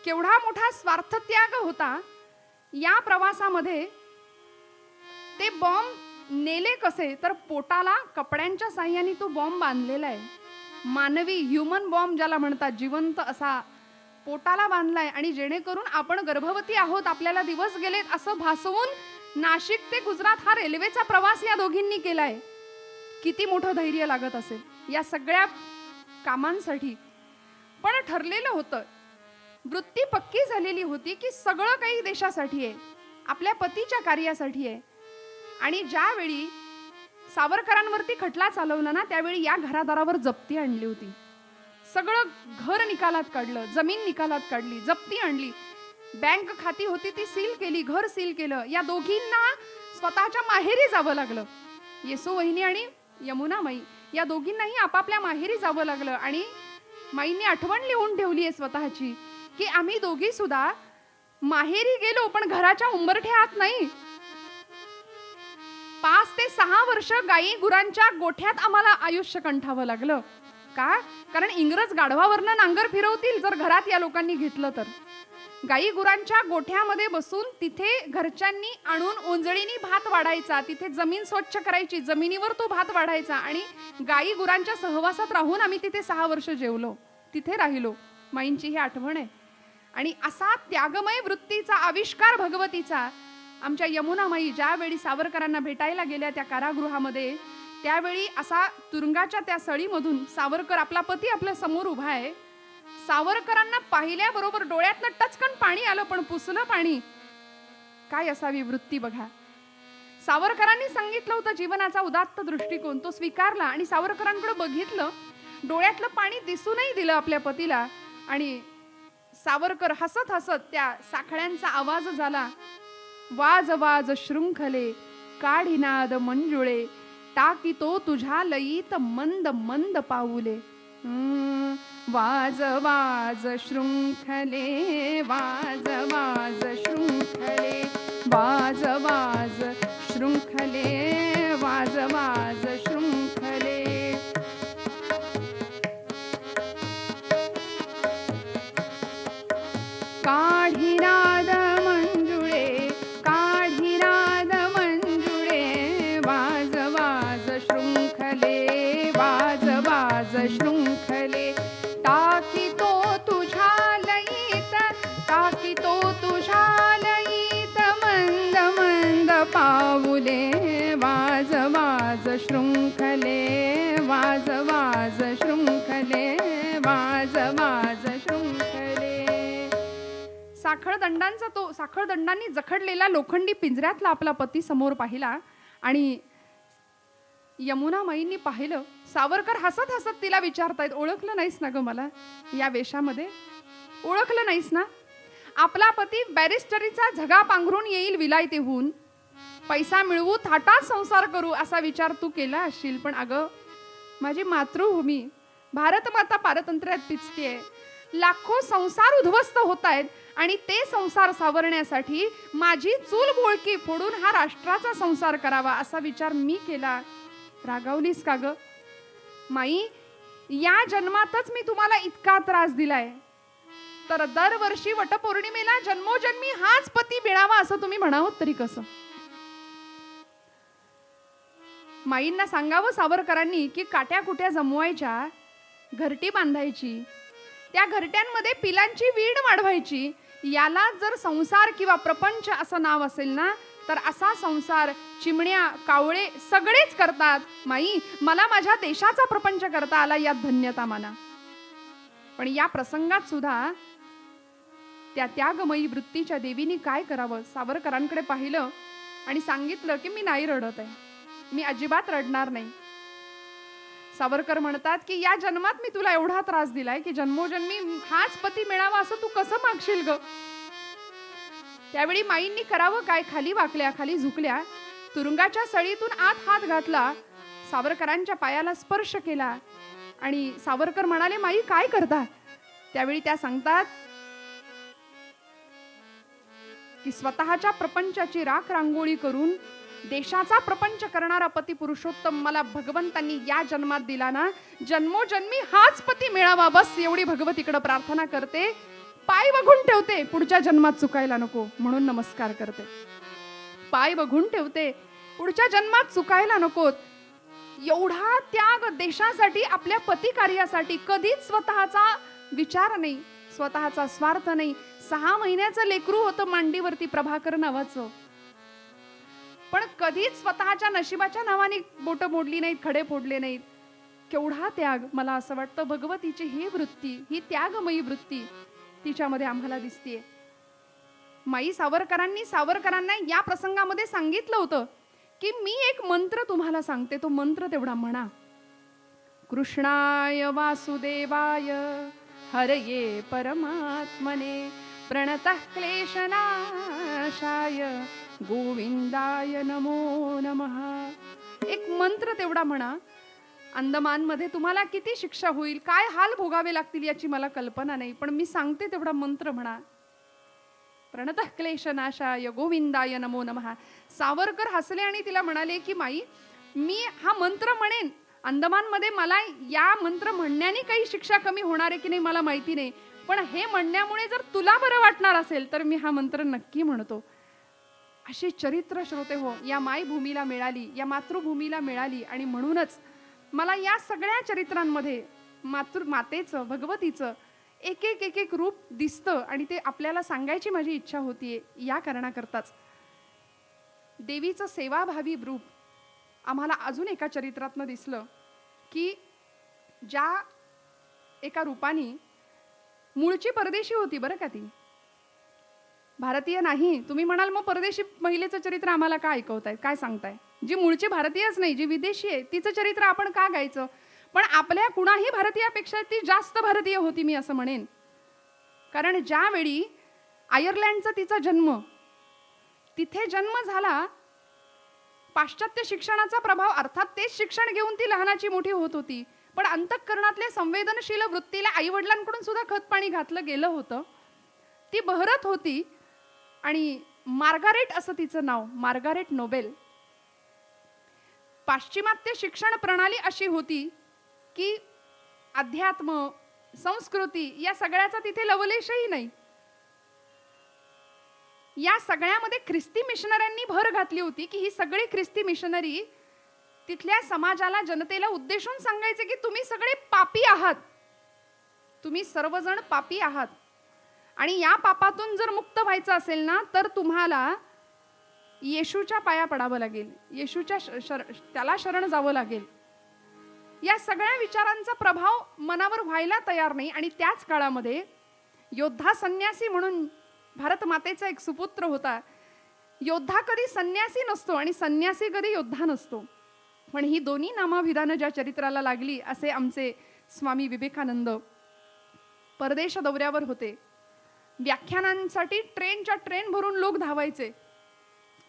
केवढा मोठा स्वार्थत्याग होता या प्रवासामध्ये. ते बॉम्ब नेले कसे तर पोटाला कपड्यांच्या साह्याने तो बॉम्ब बांधलेला आहे. मानवी ह्युमन बॉम्ब ज्याला म्हणतात, जिवंत असा पोटाला बांधलाय. आणि जेणेकरून आपण गर्भवती आहोत, आपल्याला दिवस गेलेत असं भासवून नाशिक ते गुजरात हा रेल्वेचा प्रवास या दोघींनी केलाय. किती मोठं धैर्य लागत असेल या सगळ्या कामांसाठी. पण ठरलेलं होतं, वृत्ती पक्की झालेली होती की सगळं काही देशासाठी आहे, आपल्या पतीच्या कार्यासाठी आहे. आणि ज्यावेळी सावरकरांवरती खटला चालवला ना, त्यावेळी या घरादारावर जप्ती आणली होती. सगळं घर निकालात काढलं, जमीन निकालात काढली, जप्ती आणली, बँक खाती होती ती सील केली, घर सील केलं. या दोघींना स्वतःच्या माहेरी जावं लागलं. येसू वहिनी आणि यमुना माई या दोघींनाही आपापल्या माहेरी जावं लागलं. आणि माईंनी आठवण लिहून ठेवली आहे स्वतःची की आम्ही दोघी सुद्धा माहेरी गेलो पण घराच्या उंबरठ्यात नाही. 5 ते 6 वर्ष गायी गुरांच्या गोठ्यात आम्हाला आयुष्य कंठावं लागलं. का? कारण इंग्रज गाढवावरनं नांगर फिरवतील जर घरात या लोकांनी घेतलं तर. गायी गुरांच्या गोठ्यामध्ये बसून तिथे घरच्यांनी आणून ओंजळीनी भात वाढायचा, तिथे जमीन स्वच्छ करायची, जमिनीवर तो भात वाढायचा. आणि गायी गुरांच्या सहवासात राहून आम्ही तिथे 6 वर्ष जेवलो, तिथे राहिलो. माईंची ही आठवण आहे. आणि असा त्यागमय वृत्तीचा आविष्कार भगवतीचा आमच्या यमुना माई ज्यावेळी सावरकरांना भेटायला गेल्या त्या कारागृहामध्ये, त्यावेळी असा तुरुंगाच्या त्या सळीमधून सावरकर, आपला पती आपल्या समोर उभा आहे. सावरकरांना पाहिल्याबरोबर डोळ्यातनं टचकन पाणी आलं, पण पुसलं पाणी. काय असावी वृत्ती बघा. सावरकरांनी सांगितलं होतं जीवनाचा उदात्त दृष्टिकोन, तो स्वीकारला आणि सावरकरांकडे बघितलं, डोळ्यातलं पाणी दिसूनही दिलं आपल्या पतीला. आणि सावरकर हसत हसत, त्या साखळ्यांचा आवाज झाला, वाज वाज शृंखले काढिनाद मंजुळे, टाकीतो तुझ्या लयीत मंद मंद पाऊले. वाज वाज शृंखले, वाज वाज शृंखले, वाज वाज शृंखले, वाज वाज शृंखले. काढिनाद मंजुळे, काढिनाद मंजुळे, वाज वाज शृंखले, वाज वाज शृंखले. टाकीतो तुझ्या लयीत, टाकीतो तुझ्या लयीत मंद मंद पाऊले. वाज वाज शृंखले, वाज वाज शृंखले, वाज वाज शृंखले. साखळदंडांनी जखडलेला लोखंडी पिंजऱ्यातला आपला पती समोर पाहिला. आणि यमुना माईंनी पाहिलं, सावरकर हसत हसत तिला विचारतायत, ओळखलं नाहीस ना ग मला या वेशामध्ये? ओळखलं नाहीस ना? आपला पती बॅरिस्टरीचा झगा पांघरून येईल विलायतेहून, पैसा मिळवू, थाटात संसार करू असा विचार तू केला असशील. पण अगं, माझी मातृभूमी भारतमाता पारतंत्र्यात पिचतेय, लाखो संसार उद्ध्वस्त होत आहेत आणि ते संसार सावरण्यासाठी माझी चूल बोळकी फोडून हा राष्ट्राचा संसार करावा असा विचार मी केला. रागावलीस का ग माई? या जन्मातच मी तुम्हाला इतका त्रास दिलाय, तर दरवर्षी वटपौर्णिमेला जन्मोजन्मी हाच पती मिळावा असं तुम्ही म्हणावं तरी कसं? माईंना सांगावं सावरकरांनी की काट्या कुट्या जमवायच्या, घरटी बांधायची, त्या घरट्यांमध्ये पिलांची वीण वाढवायची. याला जर संसार किंवा प्रपंच असं नाव असेल ना, तर असा संसार चिमण्या, कावळे सगळेच करतात. माई, मला माझ्या देशाचा प्रपंच करता आला, यात धन्यता माना. पण या प्रसंगात सुद्धा त्या त्यागमयी वृत्तीच्या देवीने काय करावं? सावरकरांकडे पाहिलं आणि सांगितलं की मी नाही रडत आहे, मी अजिबात रडणार नाही. सावरकर म्हणतात की या जन्मात मी तुला एवढा त्रास दिलाय की जन्मोजन्मी हाच पती मिळावा असं तू कसं मागशील ग? त्यावेळी माईंनी करावं काय? खाली वाकल्या, खाली झुकल्या, तुरुंगाच्या सळीतून आत हात घातला, सावरकरांच्या पायाला स्पर्श केला. आणि सावरकर म्हणाले, माई काय करता? त्यावेळी त्या सांगतात की स्वतःच्या प्रपंचाची राख रांगोळी करून देशाचा प्रपंच करणारा पती पुरुषोत्तम मला भगवंतांनी या जन्मात दिला ना, जन्मोजन्मी हाच पती मिळावा, बस एवढी भगवतीकडे प्रार्थना करते. पाय बघून ठेवते, पुढच्या जन्मात चुकायला नको म्हणून नमस्कार करते. पाय बघून ठेवते, पुढच्या जन्मात चुकायला नकोत. एवढा त्याग देशासाठी, आपल्या पती कार्यासाठी. कधीच स्वतःचा विचार नाही, स्वतःचा स्वार्थ नाही. 6 महिन्याचं लेकरू होतं मांडीवरती, प्रभाकर नावाचं. पण कधीच स्वतःच्या नशिबाच्या नावाने बोटं मोडली नाहीत, खडे फोडले नाहीत. केवढा त्याग. मला असं वाटतं भगवतीची ही वृत्ती, ही त्यागमयी वृत्ती तिच्यामध्ये आम्हाला दिसतेय. माई सावरकरांना या प्रसंगामध्ये सांगितलं होतं की मी एक मंत्र तुम्हाला सांगते, तो मंत्र तेवढा म्हणा. कृष्णाय वासुदेवाय हरये परमात्मने प्रणतः क्लेशनाशाय गोविंदाय नमो नमः. एक मंत्र तेवढा म्हणा. अंदमानमध्ये तुम्हाला किती शिक्षा होईल, काय हाल भोगावे लागतील याची मला कल्पना नाही, पण मी सांगते तेवढा मंत्र म्हणा. प्रणतः क्लेशनाशाय गोविंदाय नमो नमः. सावरकर हसले आणि तिला म्हणाले की माई, मी हा मंत्र म्हणेन, अंदमानमध्ये मला या मंत्र म्हणण्याने काही शिक्षा कमी होणार आहे की नाही मला माहिती नाही, पण हे म्हणण्यामुळे जर तुला बरं वाटणार असेल तर मी हा मंत्र नक्की म्हणतो. अशी चरित्र श्रोते हो या मायभूमीला मिळाली, या मातृभूमीला मिळाली. आणि म्हणूनच मला या सगळ्या चरित्रांमध्ये मातेचं, भगवतीचं एक एक रूप दिसतं आणि ते आपल्याला सांगायची माझी इच्छा होतीये. या कारणाकरताच देवीचं सेवाभावी रूप आम्हाला अजून एका चरित्रातनं दिसलं की ज्या एका रूपाने मूळची परदेशी होती बरं का, ती भारतीय नाही. तुम्ही म्हणाल मग परदेशी महिलेचं चरित्र आम्हाला का ऐकवताय, काय सांगताय? जी मूळची भारतीयच नाही, जी विदेशी आहे तिचं चरित्र आपण का गायचं? पण आपल्या कुणाही भारतीयापेक्षा ती जास्त भारतीय होती मी असं म्हणेन. कारण ज्यावेळी आयर्लंडचा तिचा जन्म, तिथे जन्म झाला, पाश्चात्य शिक्षणाचा प्रभाव, अर्थात तेच शिक्षण घेऊन ती लहानाची मोठी होत होती, पण अंतःकरणातल्या संवेदनशील वृत्तीला आईवडिलांकडून सुद्धा खतपाणी घातलं गेलं होतं. ती बहरत होती आणि मार्गारेट असं तिचं नाव, मार्गारेट नोबेल. पाश्चिमात्य शिक्षण प्रणाली अशी होती की अध्यात्म, संस्कृती या सगळ्याचा तिथे लवलेशही नाही. या सगळ्यामध्ये ख्रिस्ती मिशनऱ्यांनी भर घातली होती की ही सगळी ख्रिस्ती मिशनरी तिथल्या समाजाला, जनतेला उद्देशून सांगायचे की तुम्ही सगळे पापी आहात, तुम्ही सर्वजण पापी आहात आणि या पापातून जर मुक्त व्हायचं असेल ना तर तुम्हाला येशूच्या पाया पडावं लागेल, येशूच्या त्याला शरण जावं लागेल. या सगळ्या विचारांचा प्रभाव मनावर व्हायला तयार नाही. आणि त्याच काळामध्ये योद्धा संन्यासी म्हणून भारत मातेचा एक सुपुत्र होता. योद्धा कधी संन्यासी नसतो आणि संन्यासी कधी योद्धा नसतो, पण ही दोन्ही नामाभिधानं ज्या चरित्राला लागली असे आमचे स्वामी विवेकानंद परदेश दौऱ्यावर होते. व्याख्यानांसाठी ट्रेनच्या ट्रेन भरून लोक धावायचे,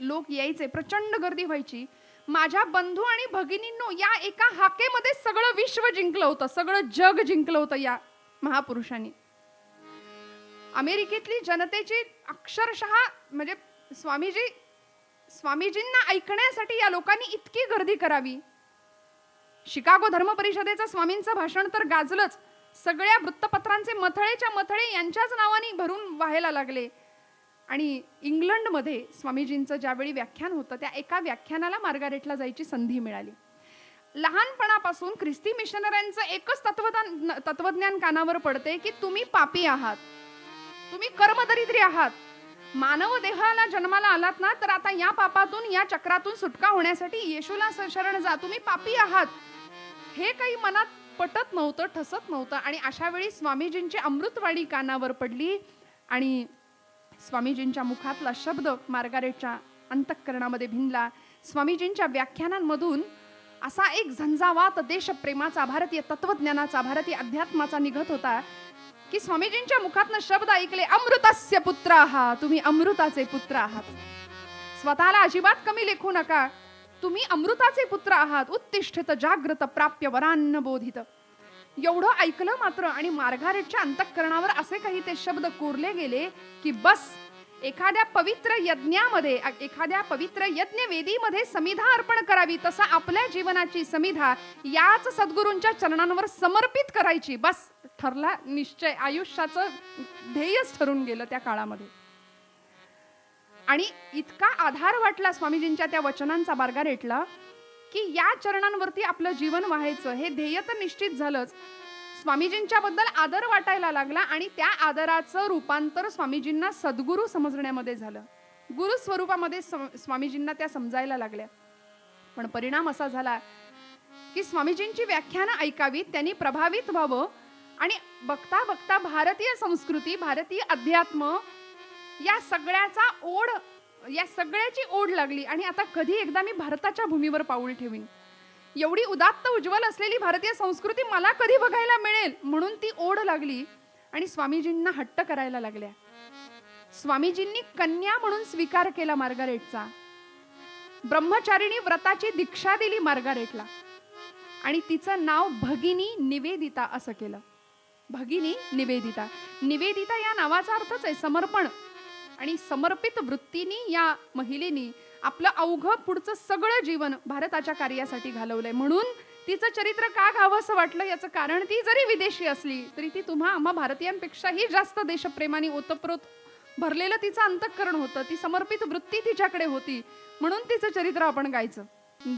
लोक यायचे, प्रचंड गर्दी व्हायची. माझ्या बंधू आणि भगिनींनो, या एका हाकेमध्ये सगळं विश्व जिंकलं होतं, सगळं जग जिंकलं होतं या महापुरुषांनी. अमेरिकेतली जनतेची अक्षरशः म्हणजे स्वामीजींना ऐकण्यासाठी या लोकांनी इतकी गर्दी करावी. शिकागो धर्म परिषदेचं स्वामींचं भाषण तर गाजलंच, सगळ्या वृत्तपत्रांचे मथळेच्या मथळे यांच्याच नावाने भरून व्हायला लागले. आणि इंग्लंडमध्ये स्वामीजींचं ज्यावेळी व्याख्यान होतं त्या एका व्याख्यानाला मार्गारेटला जायची संधी मिळाली. लहानपणापासून ख्रिस्ती मिशनऱ्यांचं एकच तत्वज्ञान कानावर पडते की तुम्ही पापी आहात, तुम्ही कर्मदरिद्री आहात. मानव देहाला जन्माला आलात ना तर आता या पापातून, या चक्रातून सुटका होण्यासाठी येशूला शरण जा, तुम्ही पापी आहात. हे काही मनात पटत नव्हतं, ठसत नव्हतं. आणि अशा वेळी स्वामीजींची अमृतवाणी कानावर पडली आणि स्वामीजींच्या मुखातला शब्द मार्गारेटच्या अंतःकरणामध्ये भिनला. स्वामीजींच्या व्याख्यानांमधून असा एक झंझावात देशप्रेमाचा, भारतीय तत्वज्ञानाचा, भारतीय अध्यात्माचा निघत होता की स्वामीजींच्या मुखातनं शब्द ऐकले, अमृतस्य पुत्र आहात, तुम्ही अमृताचे पुत्र आहात. स्वतःला अजिबात कमी लेखू नका, तुम्ही अमृताचे पुत्र आहात. उत्तिष्ठित जागृत प्राप्य वरान्न बोधित. एवढं ऐकलं मात्र आणि मार्गारेटच्या अंतःकरणावर असे काही ते शब्द कोरले गेले की बस, एखाद्या पवित्र यज्ञामध्ये, एखाद्या पवित्र यज्ञवेदीमध्ये समिधा अर्पण करावी तसा आपल्या जीवनाची समिधा याच सद्गुरूंच्या चरणांवर समर्पित करायची. बस ठरला निश्चय, आयुष्याचं ध्येयच ठरून गेलं त्या काळामध्ये. आणि इतका आधार वाटला स्वामीजींच्या त्या वचनांचा मार्गारेटला की या चरणांवरती आपलं जीवन व्हायचं हे ध्येय तर निश्चित झालंच. स्वामीजींच्या बद्दल आदर वाटायला लागला आणि त्या आदराचं रूपांतर स्वामीजींना सद्गुरू समजण्यामध्ये झालं. गुरु स्वरूपामध्ये स्वामीजींना त्या समजायला लागल्या. पण परिणाम असा झाला की स्वामीजींची व्याख्यानं ऐकावीत, त्यांनी प्रभावित व्हावं आणि बघता बघता भारतीय संस्कृती, भारतीय अध्यात्म या सगळ्याची ओढ लागली. आणि आता कधी एकदा मी भारताच्या भूमीवर पाऊल ठेवीन, एवढी उदात्त उज्ज्वल असलेली भारतीय संस्कृती मला कधी बघायला मिळेल, म्हणून ती ओढ लागली. आणि स्वामीजींना हट्ट करायला लागल्या. स्वामीजींनी कन्या म्हणून स्वीकार केला मार्गारेटचा. ब्रह्मचारिणी व्रताची दीक्षा दिली मार्गारेटला आणि तिचं नाव भगिनी निवेदिता असं केलं. भगिनी निवेदिता. निवेदिता या नावाचा अर्थच आहे समर्पण. आणि समर्पित वृत्तीने या महिलेनी आपलं अवघं पुढचं सगळं जीवन भारताच्या कार्यासाठी घालवलंय. म्हणून तिचं चरित्र का घ्यावं असं वाटलं याचं कारण, ती जरी विदेशी असली तरी ती आम्हा भारतीयांपेक्षाही जास्त देशप्रेमाने ओतप्रोत भरलेलं तिचं अंतःकरण होतं. ती समर्पित वृत्ती तिच्याकडे होती, म्हणून तिचं चरित्र आपण गायचं.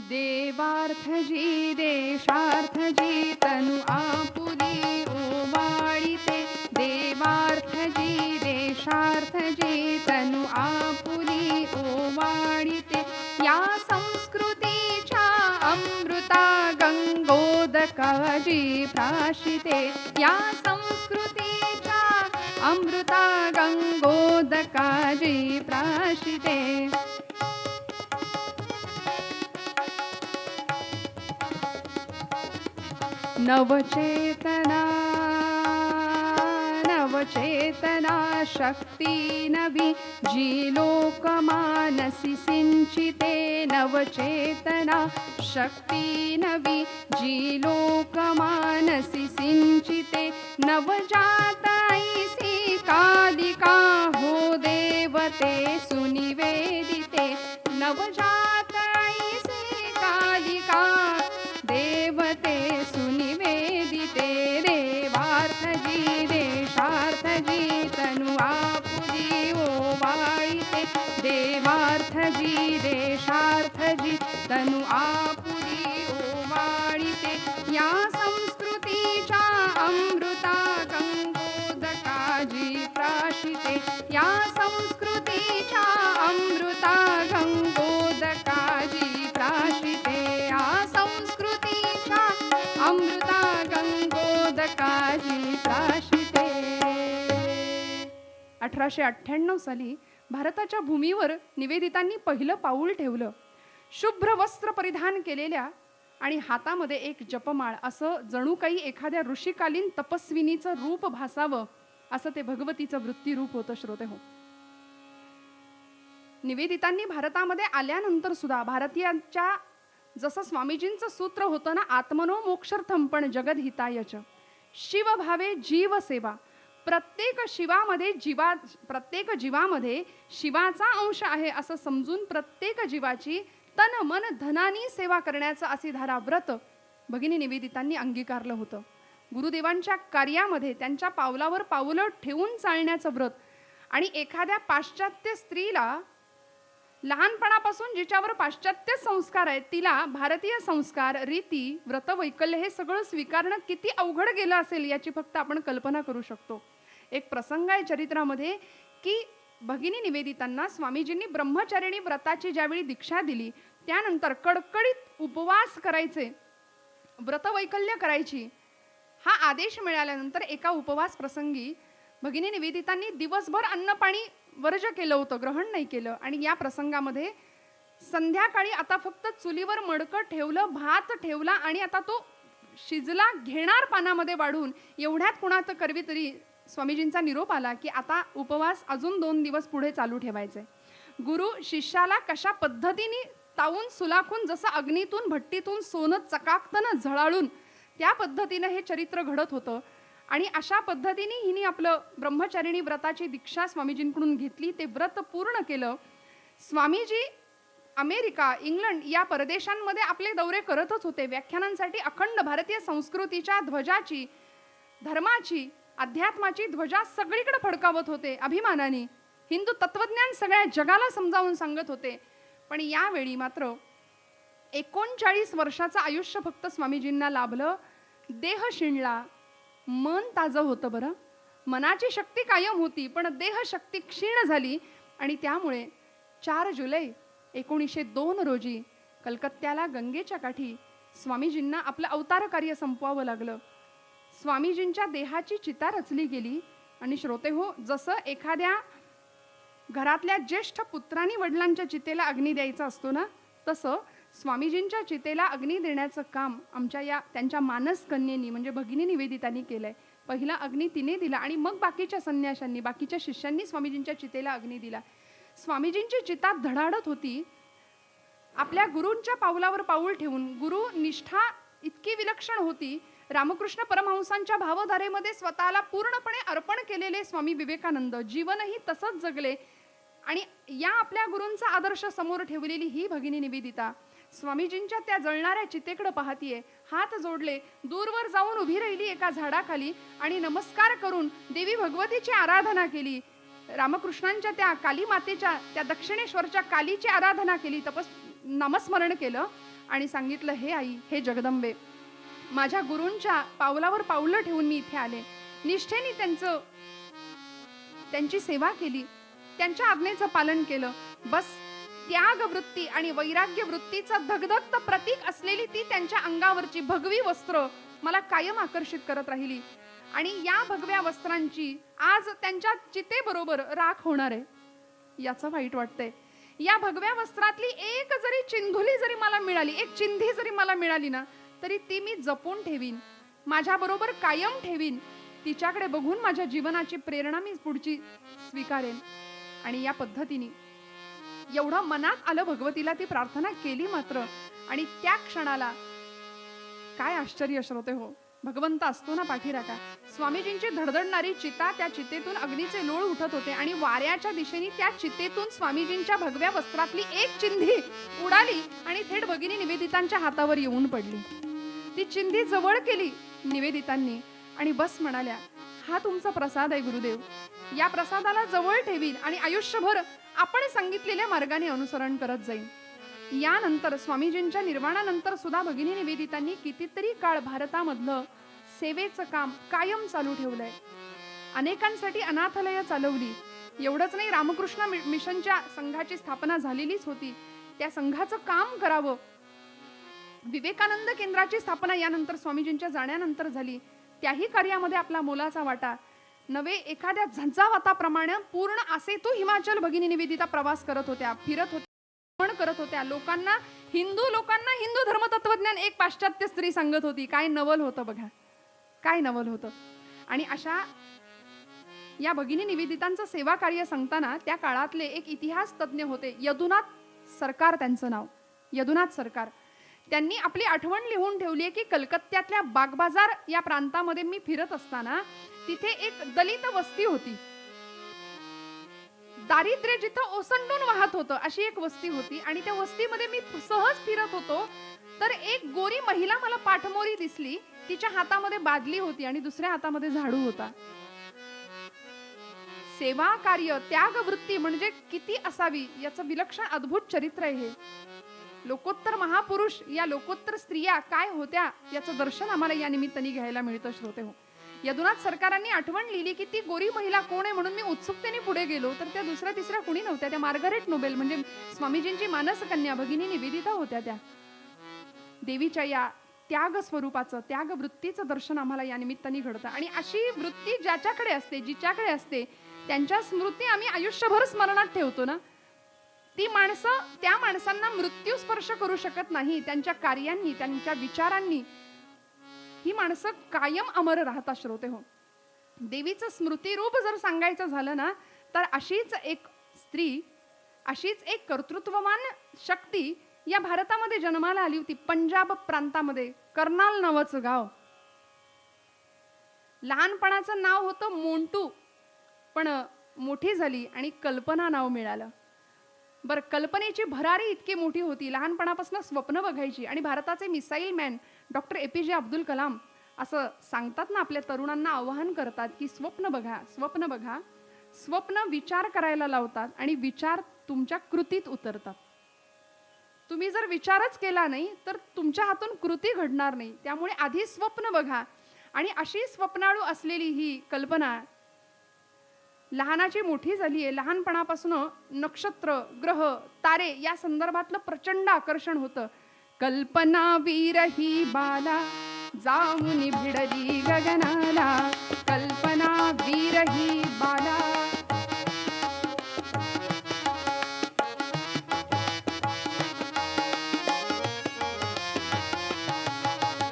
देवार्थ जी देशार्थ जी तनु आपुली ओवाळीते. देवार्थ जी देशार्थ जी तनु आपुली ओवाळीते. या संस्कृतीच्या अमृता गंगोदकाजी प्राशिते. या संस्कृतीच्या अमृता गंगोदकाजी प्राशिते. नवचेतना नवचेतना शक्ती नवी जी लोकमानसी सिंचिते. नवचेतना शक्ती नवी जी लोकमानसी सिंचिते. नवजात ऐसी कालिका हो देवते सुनिवेदिते. नवजात ऐसी कालिका देवते सुनिवेदिते. देवार्थ जी देशार्थ जी तनु आपुली ओवाळीते. देवार्थ जी देशार्थ जी तनु आपुली ओवाळीते. या संस्कृतीच्या अमृता गंगोदकाजी प्राशिते. या संस्कृतीच्या अमृता गंगोदकाजी प्राशिते. या संस्कृतीच्या अमृता गंगोदकाजी प्राशिते. 1898 साली भारताच्या भूमीवर निवेदितांनी पहिलं पाऊल ठेवलं. शुभ्र वस्त्र परिधान केलेल्या आणि हातामध्ये एक जपमाळ, असं जणू काही एखाद्या ऋषिकालीन तपस्विनीचं रूप भासावं असं ते भगवतीचं वृत्तीरूप होतं. श्रोते हो, निवेदितांनी भारतामध्ये आल्यानंतर सुद्धा भारतीयांच्या जसं स्वामीजींचं सूत्र होतं ना, आत्मनो मोक्षर्थम पण जगदहितायच, शिवभावे जीव सेवा. प्रत्येक जीवामध्ये शिवाचा अंश आहे असं समजून प्रत्येक जीवाची तन मन धनानी सेवा करण्याचं असे धारा व्रत भगिनी निवेदितांनी अंगीकारलं होतं. गुरुदेवांच्या कार्यामध्ये त्यांच्या पावलावर पावलं ठेवून चालण्याचं व्रत. आणि एखाद्या पाश्चात्य स्त्रीला लहानपणापासून जिच्यावर पाश्चात्य संस्कार आहेत तिला भारतीय संस्कार, रीती, व्रतवैकल्य हे सगळं स्वीकारणं किती अवघड गेलं असेल याची फक्त आपण कल्पना करू शकतो. एक प्रसंग आहे चरित्रामध्ये की भगिनी निवेदितांना स्वामीजींनी ब्रह्मचारिणी व्रताची ज्यावेळी दीक्षा दिली त्यानंतर कडकडीत उपवास करायचे, व्रतवैकल्य करायची हा आदेश मिळाल्यानंतर एका उपवास प्रसंगी भगिनी निवेदितांनी दिवसभर अन्न पाणी वर्ज केलं होतं, ग्रहण नाही केलं. आणि या प्रसंगामध्ये संध्याकाळी आता फक्त चुलीवर मडकं ठेवलं, भात ठेवला आणि आता तो शिजला घेणार पानामध्ये वाढून. एवढ्यात कुणात करवी तरी स्वामीजींचा निरोप आला की आता उपवास अजून 2 दिवस पुढे चालू ठेवायचे. गुरु शिष्याला कशा पद्धतीने तावून सुलाखून, जसं अग्नीतून भट्टीतून सोनं चकाकतं झळाळून, त्या पद्धतीनं हे चरित्र घडत होतं. आणि अशा पद्धतीने हिने आपलं ब्रह्मचारिणी व्रताची दीक्षा स्वामीजींकडून घेतली, ते व्रत पूर्ण केलं. स्वामीजी अमेरिका, इंग्लंड या परदेशांमध्ये आपले दौरे करतच होते. व्याख्यानांसाठी अखंड भारतीय संस्कृतीच्या ध्वजाची, धर्माची, अध्यात्माची ध्वजा सगळीकडे फडकावत होते अभिमानाने. हिंदू तत्वज्ञान सगळ्या जगाला समजावून सांगत होते. पण यावेळी मात्र 39 वर्षाचं आयुष्य फक्त स्वामीजींना लाभलं. देह शिणला, मन ताजं होतं. बरं, मनाची शक्ती कायम होती पण देहशक्ती क्षीण झाली आणि त्यामुळे 4 जुलै 1902 रोजी कलकत्त्याला गंगेच्या काठी स्वामीजींना आपलं अवतार कार्य संपवावं लागलं. स्वामीजींच्या देहाची चिता रचली गेली. आणि श्रोते हो, जसं एखाद्या घरातल्या ज्येष्ठ पुत्रांनी वडिलांच्या चितेला अग्नी द्यायचा असतो ना, तसं स्वामीजींच्या चितेला अग्नी देण्याचं काम आमच्या त्यांच्या मानस कन्येनी म्हणजे भगिनी निवेदितांनी केलंय. पहिला अग्नी तिने दिला आणि मग बाकीच्या संन्याशांनी, बाकीच्या शिष्यांनी स्वामीजींच्या चितेला अग्नी दिला. स्वामीजींची चिता धडाडत होती. आपल्या गुरूंच्या पावलावर पाऊल ठेवून गुरु निष्ठा इतकी विलक्षण होती. रामकृष्ण परमहंसांच्या भावधारेमध्ये स्वतःला पूर्णपणे अर्पण केलेले स्वामी विवेकानंद जीवनही तसंच जगले. आणि या आपल्या गुरूंचा आदर्श समोर ठेवलेली ही भगिनी निवेदिता स्वामीजींच्या त्या जळणाऱ्या चितेकडे पाहतीये. हात जोडले, दूरवर जाऊन उभी राहिली एका झाडाखाली आणि नमस्कार करून देवी भगवतीची आराधना केली. रामकृष्णांच्या त्या काली मातेच्या, त्या दक्षिणेश्वरच्या कालीची आराधना केली, नामस्मरण केलं आणि सांगितलं, हे आई, हे जगदंबे, माझ्या गुरूंच्या पावलावर पावलं ठेवून मी इथे आले. निष्ठेने त्यांची सेवा केली, त्यांच्या आज्ञेचं पालन केलं. बस त्याग वृत्ती आणि वैराग्य वृत्तीचं धगधगतं प्रतीक असलेली ती त्यांच्या अंगावरची भगवी वस्त्र मला कायम आकर्षित करत राहिली. आणि या भगव्या वस्त्रांची आज त्यांच्या चितेबरोबर राख होणार आहे याचं वाईट वाटतंय. या भगव्या वस्त्रातली एक जरी चिंधुली जरी मला मिळाली, एक चिंधी जरी मला मिळाली ना, तरी ती मी जपून ठेवीन, माझ्याबरोबर कायम ठेवीन. तिच्याकडे बघून माझ्या जीवनाची प्रेरणा मी पुढची स्वीकारेन. आणि या पद्धतीने एवढं मनात आलं, भगवतीला ती प्रार्थना केली मात्र. आणि त्या क्षणाला काय आश्चर्य श्रोते हो, भगवंत असतो ना पाठीराखा. स्वामीजींची धडधडणारी चिता, त्या चितेतून अग्नीचे लोळ उठत होते आणि वाऱ्याच्या दिशेने त्या चितेतून स्वामीजींच्या भगव्या वस्त्रातली एक चिंधी उडाली आणि थेट भगिनी निवेदितांच्या हातावर येऊन पडली. ती चिंधी जवळ केली निवेदितांनी आणि बस म्हणाल्या, हा तुमचा प्रसाद आहे गुरुदेव, या प्रसादाला जवळ ठेवीन आणि आयुष्यभर आपण सांगितलेल्या मार्गाने अनुसरण करत जाईन. यानंतर स्वामीजींच्या निर्वाणानंतर सुद्धा भगिनी निवेदितांनी कितीतरी काळ भारतामधलं सेवेचं काम कायम चालू ठेवलंय. अनेकांसाठी अनाथालय चालवली. एवढंच नाही, रामकृष्ण मिशनच्या संघाची स्थापना झालेलीच होती, त्या संघाचं काम करावं. विवेकानंद केंद्राची स्थापना यानंतर स्वामीजींच्या जाण्यानंतर झाली. त्याही कार्यामध्ये आपला मोलाचा वाटा. नवे एखाद्या झंझावाताप्रमाणे पूर्ण असे तो हिमाचल भगिनी निवेदिता प्रवास करत होत्या, फिरत होत्या, करत होत्या. हिंदू लोकांना हिंदू धर्मतत्वज्ञान एक पाश्चात्य स्त्री सांगत होती. काय नवल होतं बघा, काय नवल होतं. आणि अशा या भगिनी निवेदितांचं सेवा कार्य सांगताना त्या काळातले एक इतिहास तज्ञ होते, यदुनाथ सरकार त्यांचं नाव, यदुनाथ सरकार. त्यांनी आपली आठवण लिहून ठेवली आहे की कलकत्त्यातल्या बागबाजार या प्रांतामध्ये मी फिरत असताना तिथे एक दलित वस्ती होती. दारिद्र्य जिथं ओसंडून वाहत होतं अशी एक वस्ती होती. आणि त्या वस्तीमध्ये मी सहज फिरत होतो तर एक गोरी महिला मला पाठमोरी दिसली. तिच्या हातामध्ये बादली होती आणि दुसऱ्या हातामध्ये झाडू होता. सेवा कार्य, त्याग वृत्ती म्हणजे किती असावी याचं विलक्षण अद्भुत चरित्र आहे हे. लोकोत्तर महापुरुष, या लोकोत्तर स्त्रिया काय होत्या याचं दर्शन आम्हाला या निमित्ताने घ्यायला मिळतं श्रोते हो. यदुनाथ सरकारांनी आठवण लिहिली की ती गोरी महिला कोण आहे म्हणून मी उत्सुकतेने पुढे गेलो तर त्या दुसऱ्या तिसऱ्या कुणी नव्हत्या. त्या मार्गारेट नोबेल म्हणजे स्वामीजींची मानस कन्या भगिनी निवेदिता होत्या. त्या देवीच्या या त्याग स्वरूपाचं, त्याग वृत्तीचं दर्शन आम्हाला या निमित्ताने घडतं. आणि अशी वृत्ती ज्याच्याकडे असते, जिच्याकडे असते, त्यांच्या स्मृती आम्ही आयुष्यभर स्मरणात ठेवतो ना, ती माणसं, त्या माणसांना मृत्यू स्पर्श करू शकत नाही. त्यांच्या कार्यांनी, त्यांच्या विचारांनी ही माणसं कायम अमर राहतात श्रोते हो. देवीचं स्मृती रूप जर सांगायचं झालं ना तर अशीच एक स्त्री, अशीच एक कर्तृत्ववान शक्ती या भारतामध्ये जन्माला आली होती. पंजाब प्रांतामध्ये कर्नाल नावाचं गाव. लहानपणाचं नाव होतं मोंटू, पण मोठी झाली आणि कल्पना नाव मिळालं. बरं, कल्पनेची भरारी इतकी मोठी होती, लहानपणापासून स्वप्न बघायची. आणि भारताचे missile man doctor APJ Abdul Kalam असं सांगतात ना, आपल्या तरुणांना आवाहन करतात की स्वप्न बघा, स्वप्न बघा. स्वप्न विचार करायला लावतात आणि विचार तुमच्या कृतीत उतरतात. तुम्ही जर विचारच केला नाही तर तुमच्या हातून कृती घडणार नाही. त्यामुळे आधी स्वप्न बघा. आणि अशी स्वप्नाळू असलेली ही कल्पना लहानाची मोठी झाली आहे, लहानपणापासून नक्षत्र, ग्रह, तारे या संदर्भातलं प्रचंड आकर्षण होतं. कल्पना वीर ही बाला जाऊन भिडली गगनाला, कल्पना वीर ही बाला.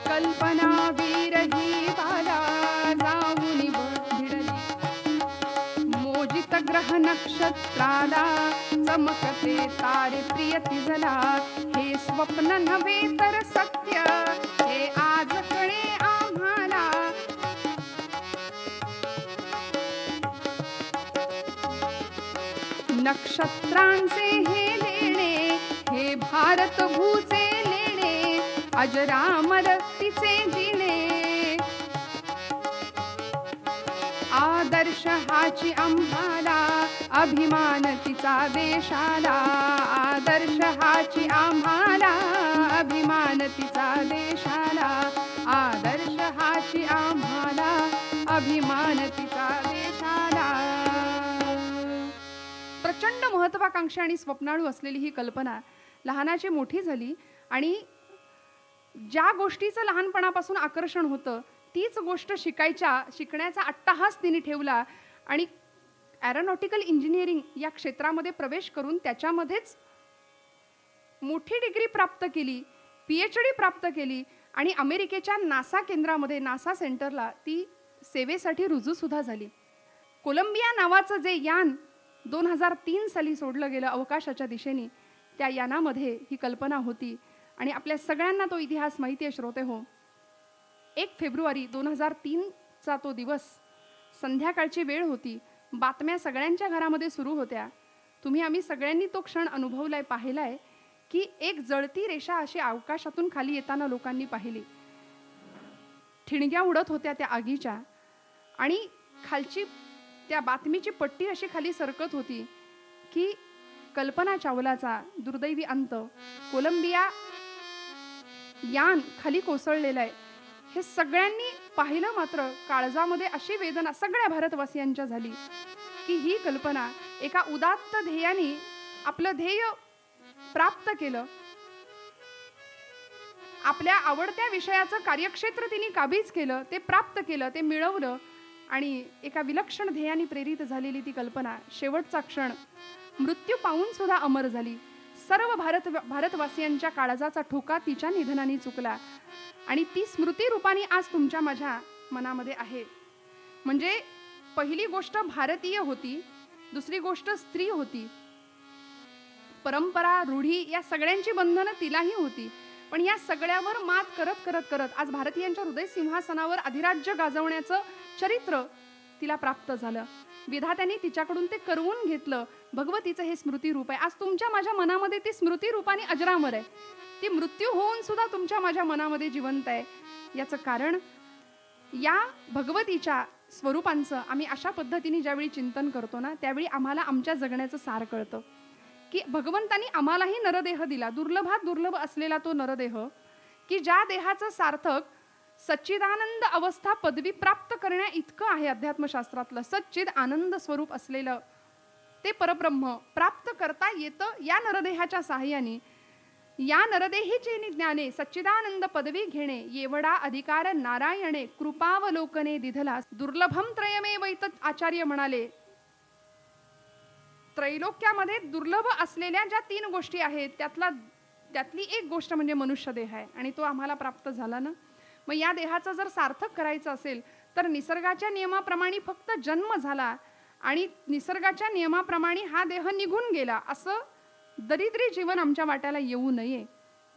कल्पना वीर ही बाला जाऊन भिडली, मोजित ग्रह नक्षत्राला चमकते तारे प्रियती जला. हे स्वप्न नव्हे तर सत्य, हे आज कळे आम्हाला. नक्षत्रांचे हे लेणे, हे भारत भूचे लेणे, अजरामर तिचे जिणे. आदर्श हाची आम्हाला, अभिमान तिचा देशाला. आदर्श हाची आम्हाला, अभिमान तिचा देशाला. आदर्श हाची आम्हाला, अभिमान तिचा देशाला. प्रचंड महत्वाकांक्षी आणि स्वप्नाळू असलेली ही कल्पना लहानाची मोठी झाली आणि ज्या गोष्टीचं लहानपणापासून आकर्षण होतं तीच गोष्ट शिकण्याचा अट्टाहास तिने ठेवला आणि एरोनॉटिकल इंजिनिअरिंग या क्षेत्रामध्ये प्रवेश करून त्याच्यामध्येच मोठी डिग्री प्राप्त केली, PhD प्राप्त केली आणि अमेरिकेच्या नासा केंद्रामध्ये, नासा सेंटरला ती सेवेसाठी रुजू सुद्धा झाली. कोलंबिया नावाचं जे यान 2003 साली सोडलं गेलं अवकाशाच्या दिशेने, त्या यानामध्ये ही कल्पना होती आणि आपल्या सगळ्यांना तो इतिहास माहिती आहे श्रोते हो. 1 फेब्रुवारी 2003चा तो दिवस, संध्याकाळची वेळ होती. बातम्या सगळ्यांच्या घरामध्ये सुरू होत्या. आम्ही सगळ्यांनी तो क्षण अनुभवलाय, पाहिलाय की एक जळती रेषा अशी आकाशातून खाली येताना लोकांनी पाहिली. ठिणग्या उडत होत्या त्या आगीच्या आणि खालची त्या बातमीची पट्टी अशी खाली सरकत होती की कल्पना चावलाचा दुर्दैवी अंत, कोलंबिया यान खाली कोसळलेलं आहे. हे सगळ्यांनी पाहिलं. मात्र काळजामध्ये अशी वेदना सगळ्या भारतवासियांच्या झाली की ही कल्पना एका उदात्त ध्येयाने आपलं ध्येय प्राप्त केलं. आपल्या आवडत्या विषयाचं कार्यक्षेत्र तिने काबीज केलं, ते प्राप्त केलं, ते मिळवलं आणि एका विलक्षण ध्येयाने प्रेरित झालेली ती कल्पना शेवटचा क्षण मृत्यू पाहून सुद्धा अमर झाली. सर्व भारतवासियांच्या काळजाचा ठोका तिच्या निधनाने चुकला आणि ती स्मृती रूपाने आज तुमच्या माझ्या मनामध्ये आहे. म्हणजे पहिली गोष्ट भारतीय होती, दुसरी गोष्ट स्त्री होती. परंपरा, रूढी या सगळ्यांची बंधनं तिलाही होती. पण या सगळ्यावर मात करत करत करत आज भारतीयांच्या हृदय सिंहासनावर अधिराज्य गाजवण्याचं चरित्र तिला प्राप्त झालं. विधात्याने तिच्याकडून ते करवून घेतलं. भगवतीचं हे स्मृती रूप आहे. आज तुमच्या माझ्या मनामध्ये ती स्मृती रूपाने अजरामर आहे. ती मृत्यू होऊन सुद्धा तुमच्या माझ्या मनामध्ये जिवंत आहे. याचं कारण या भगवतीच्या स्वरूपांचं आम्ही अशा पद्धतीने ज्यावेळी चिंतन करतो ना, त्यावेळी आम्हाला आमच्या जगण्याचं सार कळतं की भगवंतानी आम्हालाही नरदेह दिला, दुर्लभात दुर्लभ असलेला तो नरदेह, की ज्या देहाचं सार्थक सच्चिदानंद अवस्था पदवी प्राप्त करण्या इतकं आहे. अध्यात्मशास्त्रातलं सच्चिद आनंद स्वरूप असलेलं ते परब्रह्म प्राप्त करता येतं या नरदेहाच्या साहाय्याने. या नरदेहीचे ज्ञाने सच्चिदानंद पदवी घेणे एवढा अधिकार नारायणे कृपावलोकने दिधला. दुर्लभम त्रयमेवैत आचार्य म्हणाले. त्रैलोक्यामध्ये दुर्लभ असलेल्या ज्या 3 गोष्टी आहेत त्यातली एक गोष्ट म्हणजे मनुष्य देह आहे आणि तो आम्हाला प्राप्त झाला ना. मग या देहाचं जर सार्थक करायचं असेल तर निसर्गाच्या नियमाप्रमाणे फक्त जन्म झाला आणि निसर्गाच्या नियमाप्रमाणे हा देह निघून गेला, असं दरिद्री जीवन आमच्या वाट्याला येऊ नये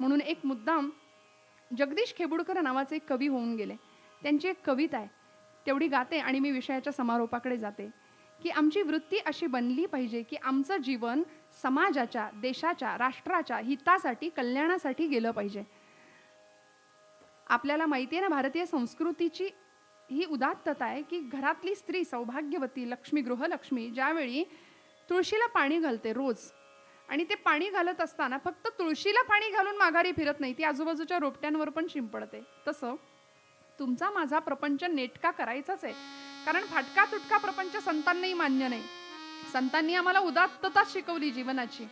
म्हणून एक मुद्दाम जगदीश खेबुडकर नावाचे एक कवी होऊन गेले. त्यांची एक कविता आहे, तेवढी गाते आणि मी विषयाच्या समारोपाकडे जाते. की आमची वृत्ती अशी बनली पाहिजे की आमचं जीवन समाजाच्या, देशाच्या, राष्ट्राच्या हितासाठी, कल्याणासाठी गेलं पाहिजे. आपल्याला माहिती आहे ना, भारतीय संस्कृतीची ही उदात्तता आहे की घरातली स्त्री सौभाग्यवती, लक्ष्मी, गृहलक्ष्मी ज्यावेळी तुळशीला पाणी घालते रोज, आणि ते पाणी घालत असताना फक्त तुळशीला पाणी घालून माघारी फिरत नाही, ती आजूबाजूच्या रोपट्यांवर पण शिंपडते. तसं तुमचा माझा प्रपंच नेटका करायचाच आहे. कारण फाटका तुटका प्रपंच संतांनाही मान्य नाही. संतांनी आम्हाला उदात्तता शिकवली जीवनाची.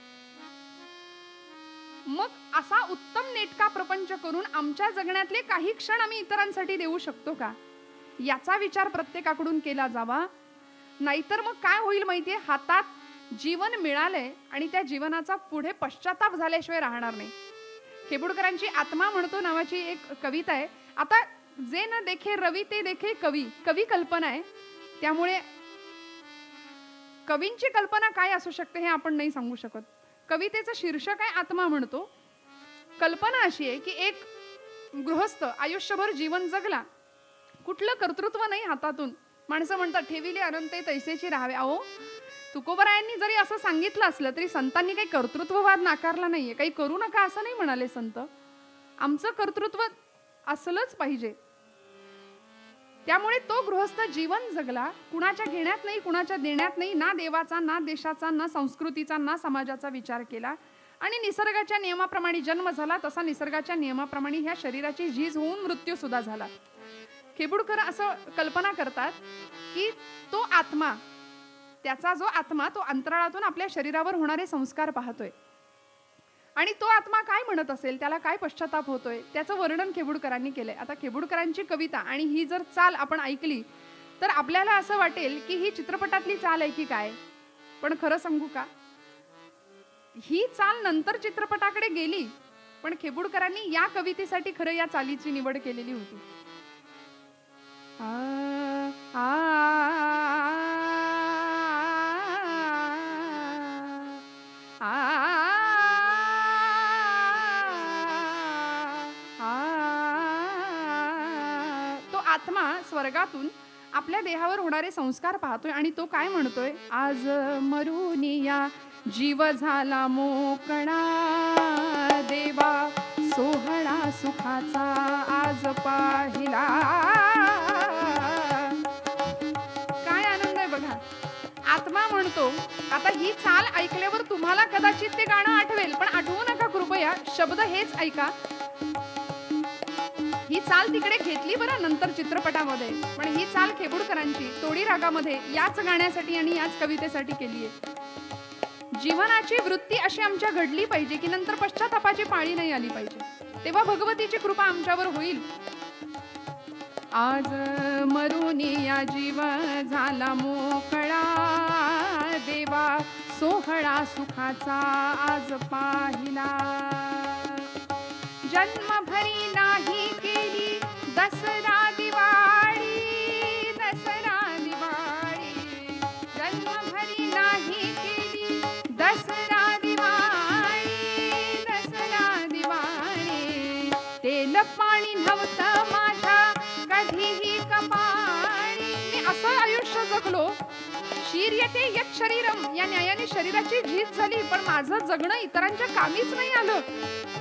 मग असा उत्तम नेटका प्रपंच करून आमच्या जगण्यातले काही क्षण आम्ही इतरांसाठी देऊ शकतो का, याचा विचार प्रत्येकाकडून केला जावा. नाहीतर मग काय होईल माहितीये, हातात जीवन मिळालंय आणि त्या जीवनाचा पुढे पश्चाताप झाल्याशिवाय राहणार नाही. खेबुडकरांची आत्मा म्हणतो नावाची एक कविता आहे. आता जे न देखे रवी ते देखे कवी, कवी कल्पना आहे. त्यामुळे कवींची कल्पना काय असू शकते हे आपण नाही सांगू शकत. कवितेचं शीर्षक आहे आत्मा म्हणतो. कल्पना अशी आहे की एक गृहस्थ आयुष्यभर जीवन जगला, कुठलं कर्तृत्व नाही हातातून. माणसं म्हणतात ठेविले अनंते तैसेची राहावे. अहो, तुकोबरायांनी जरी असं सांगितलं असलं तरी संतांनी काही कर्तृत्ववाद नाकारला नाहीये. काही करू नका असं नाही म्हणाले संत. आमचं कर्तृत्व असलंच पाहिजे. त्यामुळे तो गृहस्थ जीवन जगला, कुणाच्या घेण्यात नाही, कुणाच्या देण्यात नाही, ना देवाचा, ना देशाचा, ना संस्कृतीचा, ना समाजाचा विचार केला. आणि निसर्गाच्या नियमाप्रमाणे जन्म झाला, तसा निसर्गाच्या नियमाप्रमाणे ह्या शरीराची झीज होऊन मृत्यू सुद्धा झाला. खेबुडकर असं कल्पना करतात की तो आत्मा, त्याचा जो आत्मा, तो अंतराळातून आपल्या शरीरावर होणारे संस्कार पाहतोय आणि तो आत्मा काय म्हणत असेल, त्याला काय पश्चाताप होतोय, त्याचं वर्णन खेबुडकरांनी केलंय. आता खेबुडकरांची कविता आणि ही जर चाल आपण ऐकली तर आपल्याला असं वाटेल की ही चित्रपटातली चाल आहे की काय. पण खरं सांगू का, ही चाल नंतर चित्रपटाकडे गेली, पण खेबुडकरांनी या कवितेसाठी खरं या चालीची निवड केलेली होती. तो आत्मा स्वर्गातून आपल्या देहावर होणारे संस्कार पाहतोय आणि तो काय म्हणतोय, आज मरुनिया जीव झाला मोकळा, देवा सोहळा सुखाचा आज पाहिला. काय आनंद आहे बघा. आत्मा म्हणतो. आता ही चाल ऐकल्यावर तुम्हाला कदाचित ते गाणं आठवेल, पण आठवू नका कृपया, शब्द हेच ऐका. ही चाल तिकडे घेतली बरं नंतर चित्रपटामध्ये, पण ही चाल खेबुडकरांची तोडी रागामध्ये याच गाण्यासाठी आणि याच कवितेसाठी केली आहे. जीवनाची वृत्ती अशी आमच्या घडली पाहिजे की नंतर पश्चातापाची पाळी नाही आली पाहिजे, तेव्हा भगवतीची कृपा आमच्यावर होईल. आज मरुनिया जीव झाला मोकळा, देवा सोहळा सुखाचा आज पाहिला. जन्मभरी नाही केली दसरा दिवाळी, दसरा दिवाळी. जन्मभरी नाही केली दसरा दिवाळी, दसरा दिवाळी. तेल पाणी नव्हतं माझ्या कधीही कपाळी. मी असं आयुष्य जगलो, शीर येते यत शरीरम, या न्यायाने शरीराची झीज झाली, पण माझं जगणं इतरांच्या कामीच नाही आलं.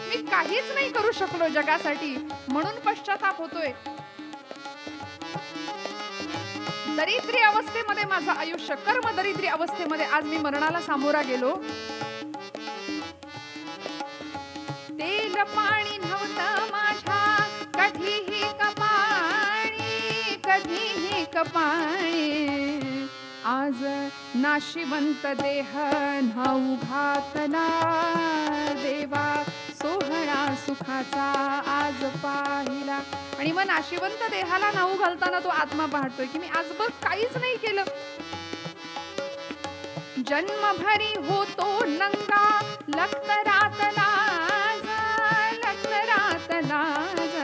मी काहीच नाही करू शकलो जगासाठी, म्हणून पश्चाताप होतोय. दरिद्री अवस्थेमध्ये माझं आयुष्य, कर्म दरिद्री अवस्थेमध्ये आज मी मरणाला सामोरा गेलो. तेल पाणी नव्हतं माझ्या कधीही कपाळी, कधीही कपाळी. आज नाशिवंत देह न्हाऊ घातला, देवा सोहळा सुखाचा आज पाहिला. आणि मग नाशिवंत देहाला न्हाऊ घालताना तो आत्मा पाहतोय की मी आजवर काहीच नाही केलं. जन्मभरी होतो नंगा लखतरात लाज, लखतरात लाज,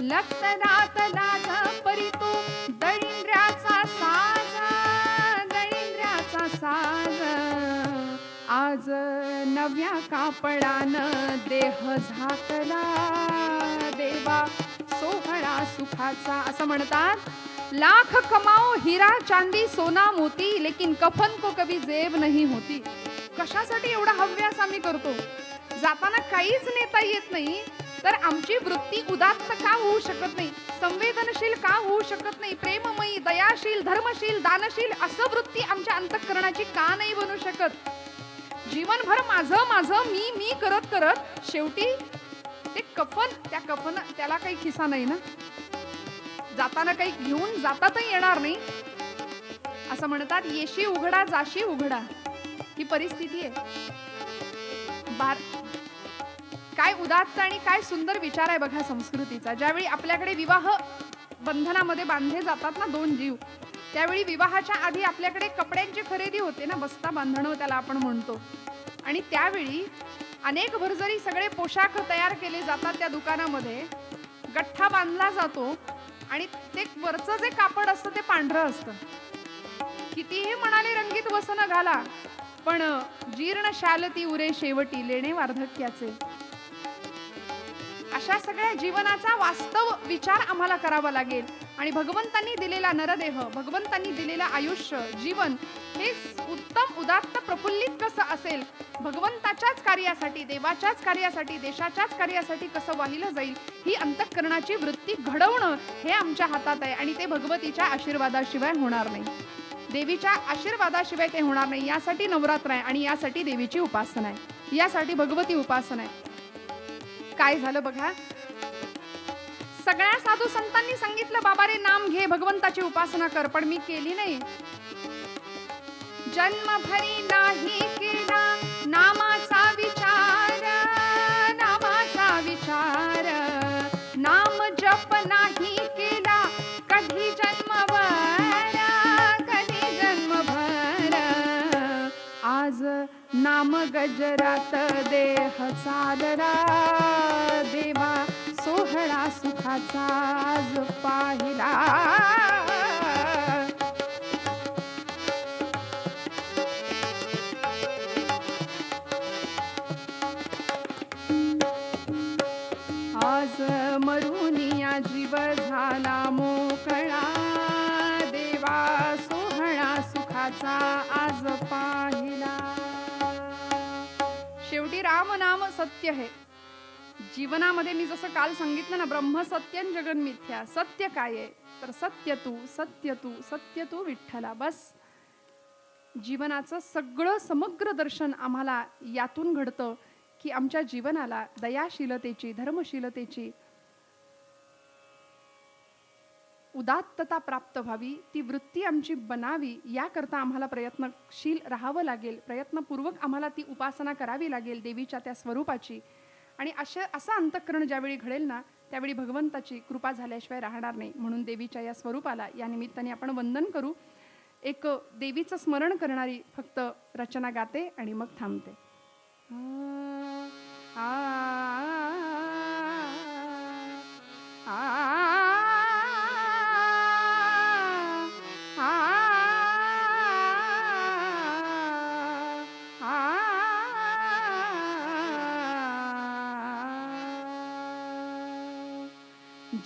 लखतरात लाज. परी तो दळिंद्र्याचा साज, दळिंद्र्याचा साज. आज नव्या कापडानं देह झाकला, देवा सोहळा सुखाचा. असं म्हणतात, लाख कमाओ हिरा चांदी सोना मोती, लेकिन कफन को कभी जेब नहीं होती. कशासाठी एवढा हव्यास आम्ही करतो? जाताना काहीच नेता येत नाही तर आमची वृत्ती उदात्त का होऊ शकत नाही, संवेदनशील का होऊ शकत नाही, प्रेममयी, दयाशील, धर्मशील, दानशील असं वृत्ती आमच्या अंतःकरणाची का नाही बनू शकत? जीवनभर माझं माझं मी मी करत करत शेवटी ते कफन, त्या कफन त्याला काही खिसा नाही ना. जाताना काही घेऊन जाताही येणार नाही. असं म्हणतात, येशी उघडा जाशी उघडा, ही परिस्थिती आहे. काय उदात्त आणि काय सुंदर विचार आहे बघा संस्कृतीचा. ज्यावेळी आपल्याकडे विवाह बंधनामध्ये बांधले जातात ना दोन जीव, त्यावेळी विवाहाच्या आधी आपल्याकडे कपड्यांची खरेदी होते ना, बस्ता बांधणं त्याला आपण म्हणतो. आणि त्यावेळी अनेक भरजरी सगळे पोशाख तयार केले जातात. त्या दुकानामध्ये गठ्ठा बांधला जातो आणि ते वरचं जे कापड असतं ते पांढरं असतं. कितीही म्हणाले रंगीत वसन घाला, पण जीर्ण शालती उरे शेवटी लेणे वार्धक्याचे. अशा सगळ्या जीवनाचा वास्तव विचार आम्हाला करावा लागेल. आणि भगवंतांनी दिलेला नरदेह, भगवंतांनी दिलेलं आयुष्य, जीवन हे उत्तम उदात्त प्रफुल्लित कसं असेल, भगवंताच्याच कार्यासाठी, देवाच्याच कार्यासाठी, देशाच्याच कार्यासाठी कसं वाहिलं जाईल, ही अंतःकरणाची वृत्ती घडवणं हे आमच्या हातात आहे. आणि ते भगवतीच्या आशीर्वादाशिवाय होणार नाही, देवीच्या आशीर्वादाशिवाय ते होणार नाही. यासाठी नवरात्र आहे आणि यासाठी देवीची उपासना आहे, यासाठी भगवती उपासना आहे. काय झालं बघा, सगळ्या साधू संतांनी सांगितलं बाबा रे नाम घे, भगवंताची उपासना कर, पण मी केली नाही. जन्मभरी नाही केला नामाचा विचार, नामाचा विचार, नाम जप नाही केला कधी जन्मभर, कधी जन्मभर. आज नाम गजरात देह चालला, देवा सोहळा सुखाचा आज पाहिला. आज मरुनिया जीव झाला मोकळा, देवा सोहळा सुखाचा आज पाहिला. शेवटी राम नाम सत्य आहे. जीवनामध्ये मी जसं काल सांगितलं ना, ब्रह्म सत्यं जगन मिथ्या. सत्य काय आहे तर सत्य तू, सत्य तू, सत्य तू विठ्ठला. बस जीवनाचं सगळं समग्र दर्शन आम्हाला यातून घडतं की आमच्या जीवनाला दयाशीलतेची, धर्मशीलतेची उदात्तता प्राप्त व्हावी, ती वृत्ती आमची बनावी. याकरता आम्हाला प्रयत्नशील राहावं लागेल, प्रयत्नपूर्वक आम्हाला ती उपासना करावी लागेल देवीच्या त्या स्वरूपाची. आणि असं अंतःकरण ज्यावेळी घडेल ना, त्यावेळी भगवंताची कृपा झाल्याशिवाय राहणार नाही. म्हणून देवीच्या या स्वरूपाला या निमित्ताने आपण वंदन करू. एक देवीचं स्मरण करणारी फक्त रचना गाते आणि मग थांबते.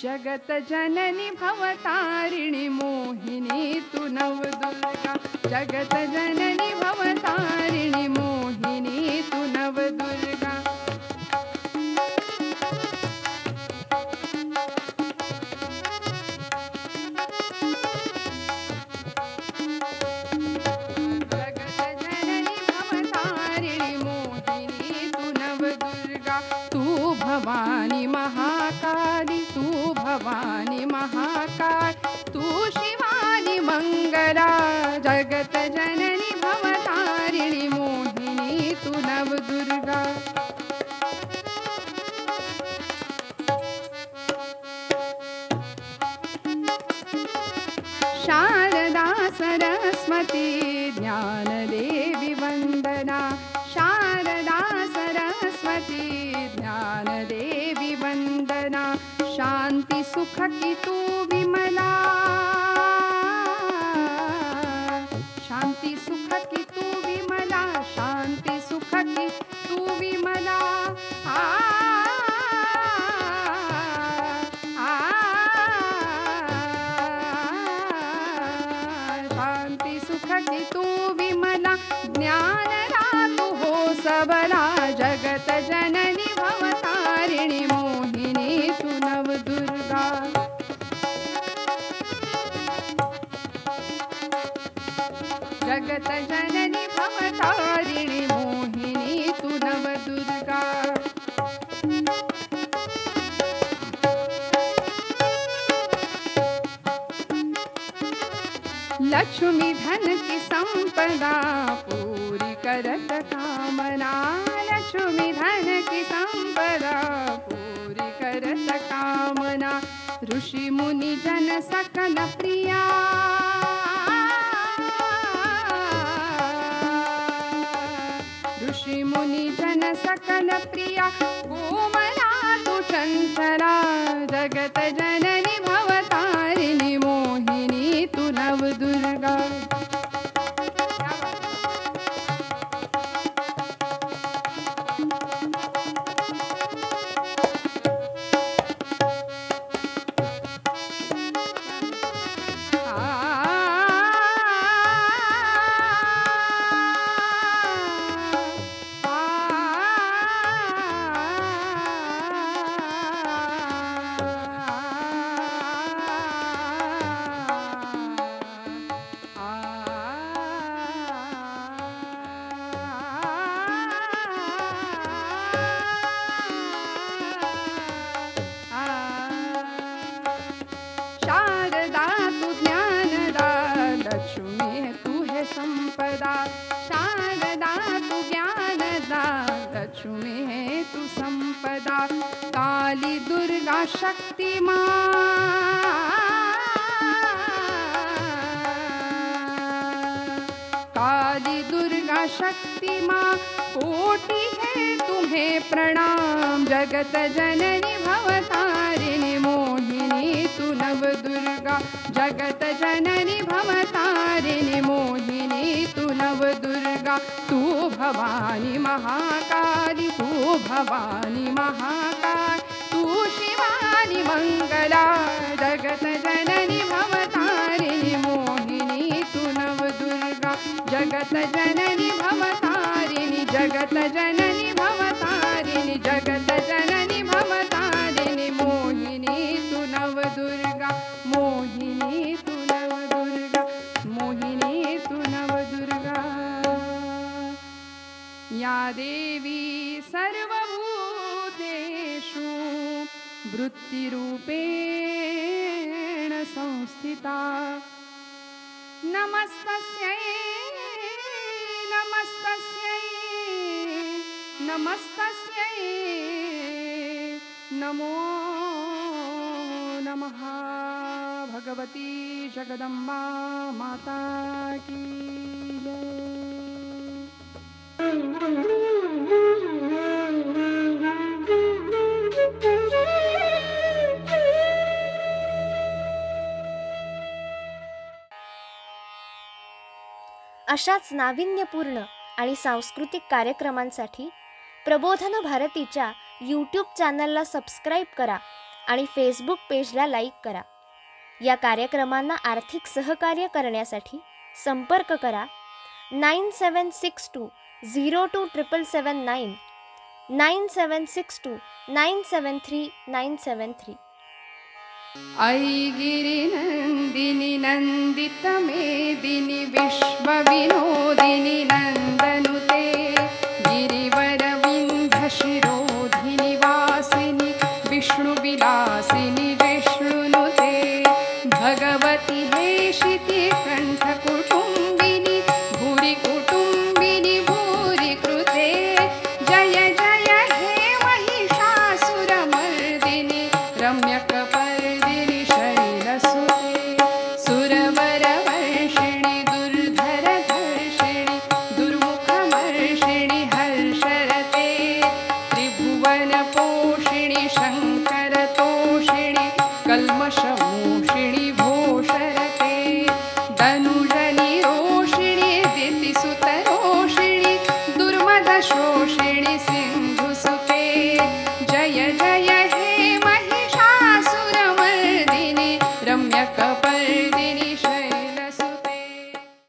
जगत जननी भवतारिणी मोहिनी तू नवदुर्गा, जगत जननी भवतारिणी मोहिनी तू नवदुर्गा. जगत जननी भवतारिणी मोहिनी तू नवदुर्गा. तू भवानी महाकाली, तू भवानी महाकाल, तू शिवानी मंगला. जगत जननी भवतारिणी मोहिनी तू नवदुर्गा. शारदा सरस्वती ज्ञानदेवी वंदना, शारदा सरस्वती ज्ञानदेवी वंदना. शांती सुख की तू विमला, शांती सुख की तू विमला, शांती सुख की तू विमला. शांती सुख की तू विमला, ज्ञान रातू हो सबला. जगत जननी भवतारिणी मोहिनी तू नवदुर्गा. जगत जननी भवतारिणी मोहिनी तू नवदुर्गा. लक्ष्मी धन की संपदा पूरी करत कामना, लक्ष्मी धन की संपदा पूरी करत कामना, ऋषी मुनी जन सकल प्रिया, ऋषी मुनी जन सकल प्रिया, कोमला तु चंचला, जगत जननी भवतारिणी मोहिनी तु नवदुर्गा. शारदा तू ज्ञानदा, लक्ष्मी तू है संपदा, शारदा तू ज्ञानदा, लक्ष्मी है तू संपदा, काली दुर्गा शक्ति माँ, काली दुर्गा शक्ति माँ, कोटि है तुम्हें प्रणाम, जगत जननी भवतारिणी मोहिनी तू नवदुर्गा, जगत जननी भवतारिणी मोहिनी तू नवदुर्गा, तू भवानी महाकाली, तू भवानी महाकाल, तू शिवानी मंगला, जगत जननी भवतारिणी मोहिनी तू नवदुर्गा, जगत जननी भवतारिणी, जगत जननी भवतारिणी, जगत जननी भवतारिणी मोहिनी तू नवदुर्गा, मोहिनी तू नवदुर्गा, मोहिनी तू नवदुर्गा. या देवी सर्वभूतेषु वृत्तिरूपेण संस्थिता, नमस्तस्यै नमस्तस्यै नमस्तस्यै नमो नमः. भगवती जगदम्बा माता की जय. अशाच नाविन्यपूर्ण आणि सांस्कृतिक कार्यक्रमांसाठी प्रबोधन भारतीच्या यूट्यूब चॅनलला सबस्क्राईब करा आणि फेसबुक पेजला लाईक करा. या कार्यक्रमांना आर्थिक सहकार्य करण्यासाठी संपर्क करा 9762027779 9762973973. ऐगिरिनन्दिनि नन्दितमेदिनि विश्वविनोदिनि नन्दनुते, गिरिवरविन्ध्यशिरोधिनि वासिनि विष्णुविलासिनि विष्णुनुते, भगवति हेशिति कण्ठकुटुम्बिनि भूरि कुटुम्बिनि भूरि कृते, जय जय हे महिषासुरमर्दिनि रम्यकपर्दिनि शैलसुते, सुरवरवर्षिणि दुर्धरधर्षिणि दुर्मुखमर्षिणि हर्षरते, त्रिभुवनपो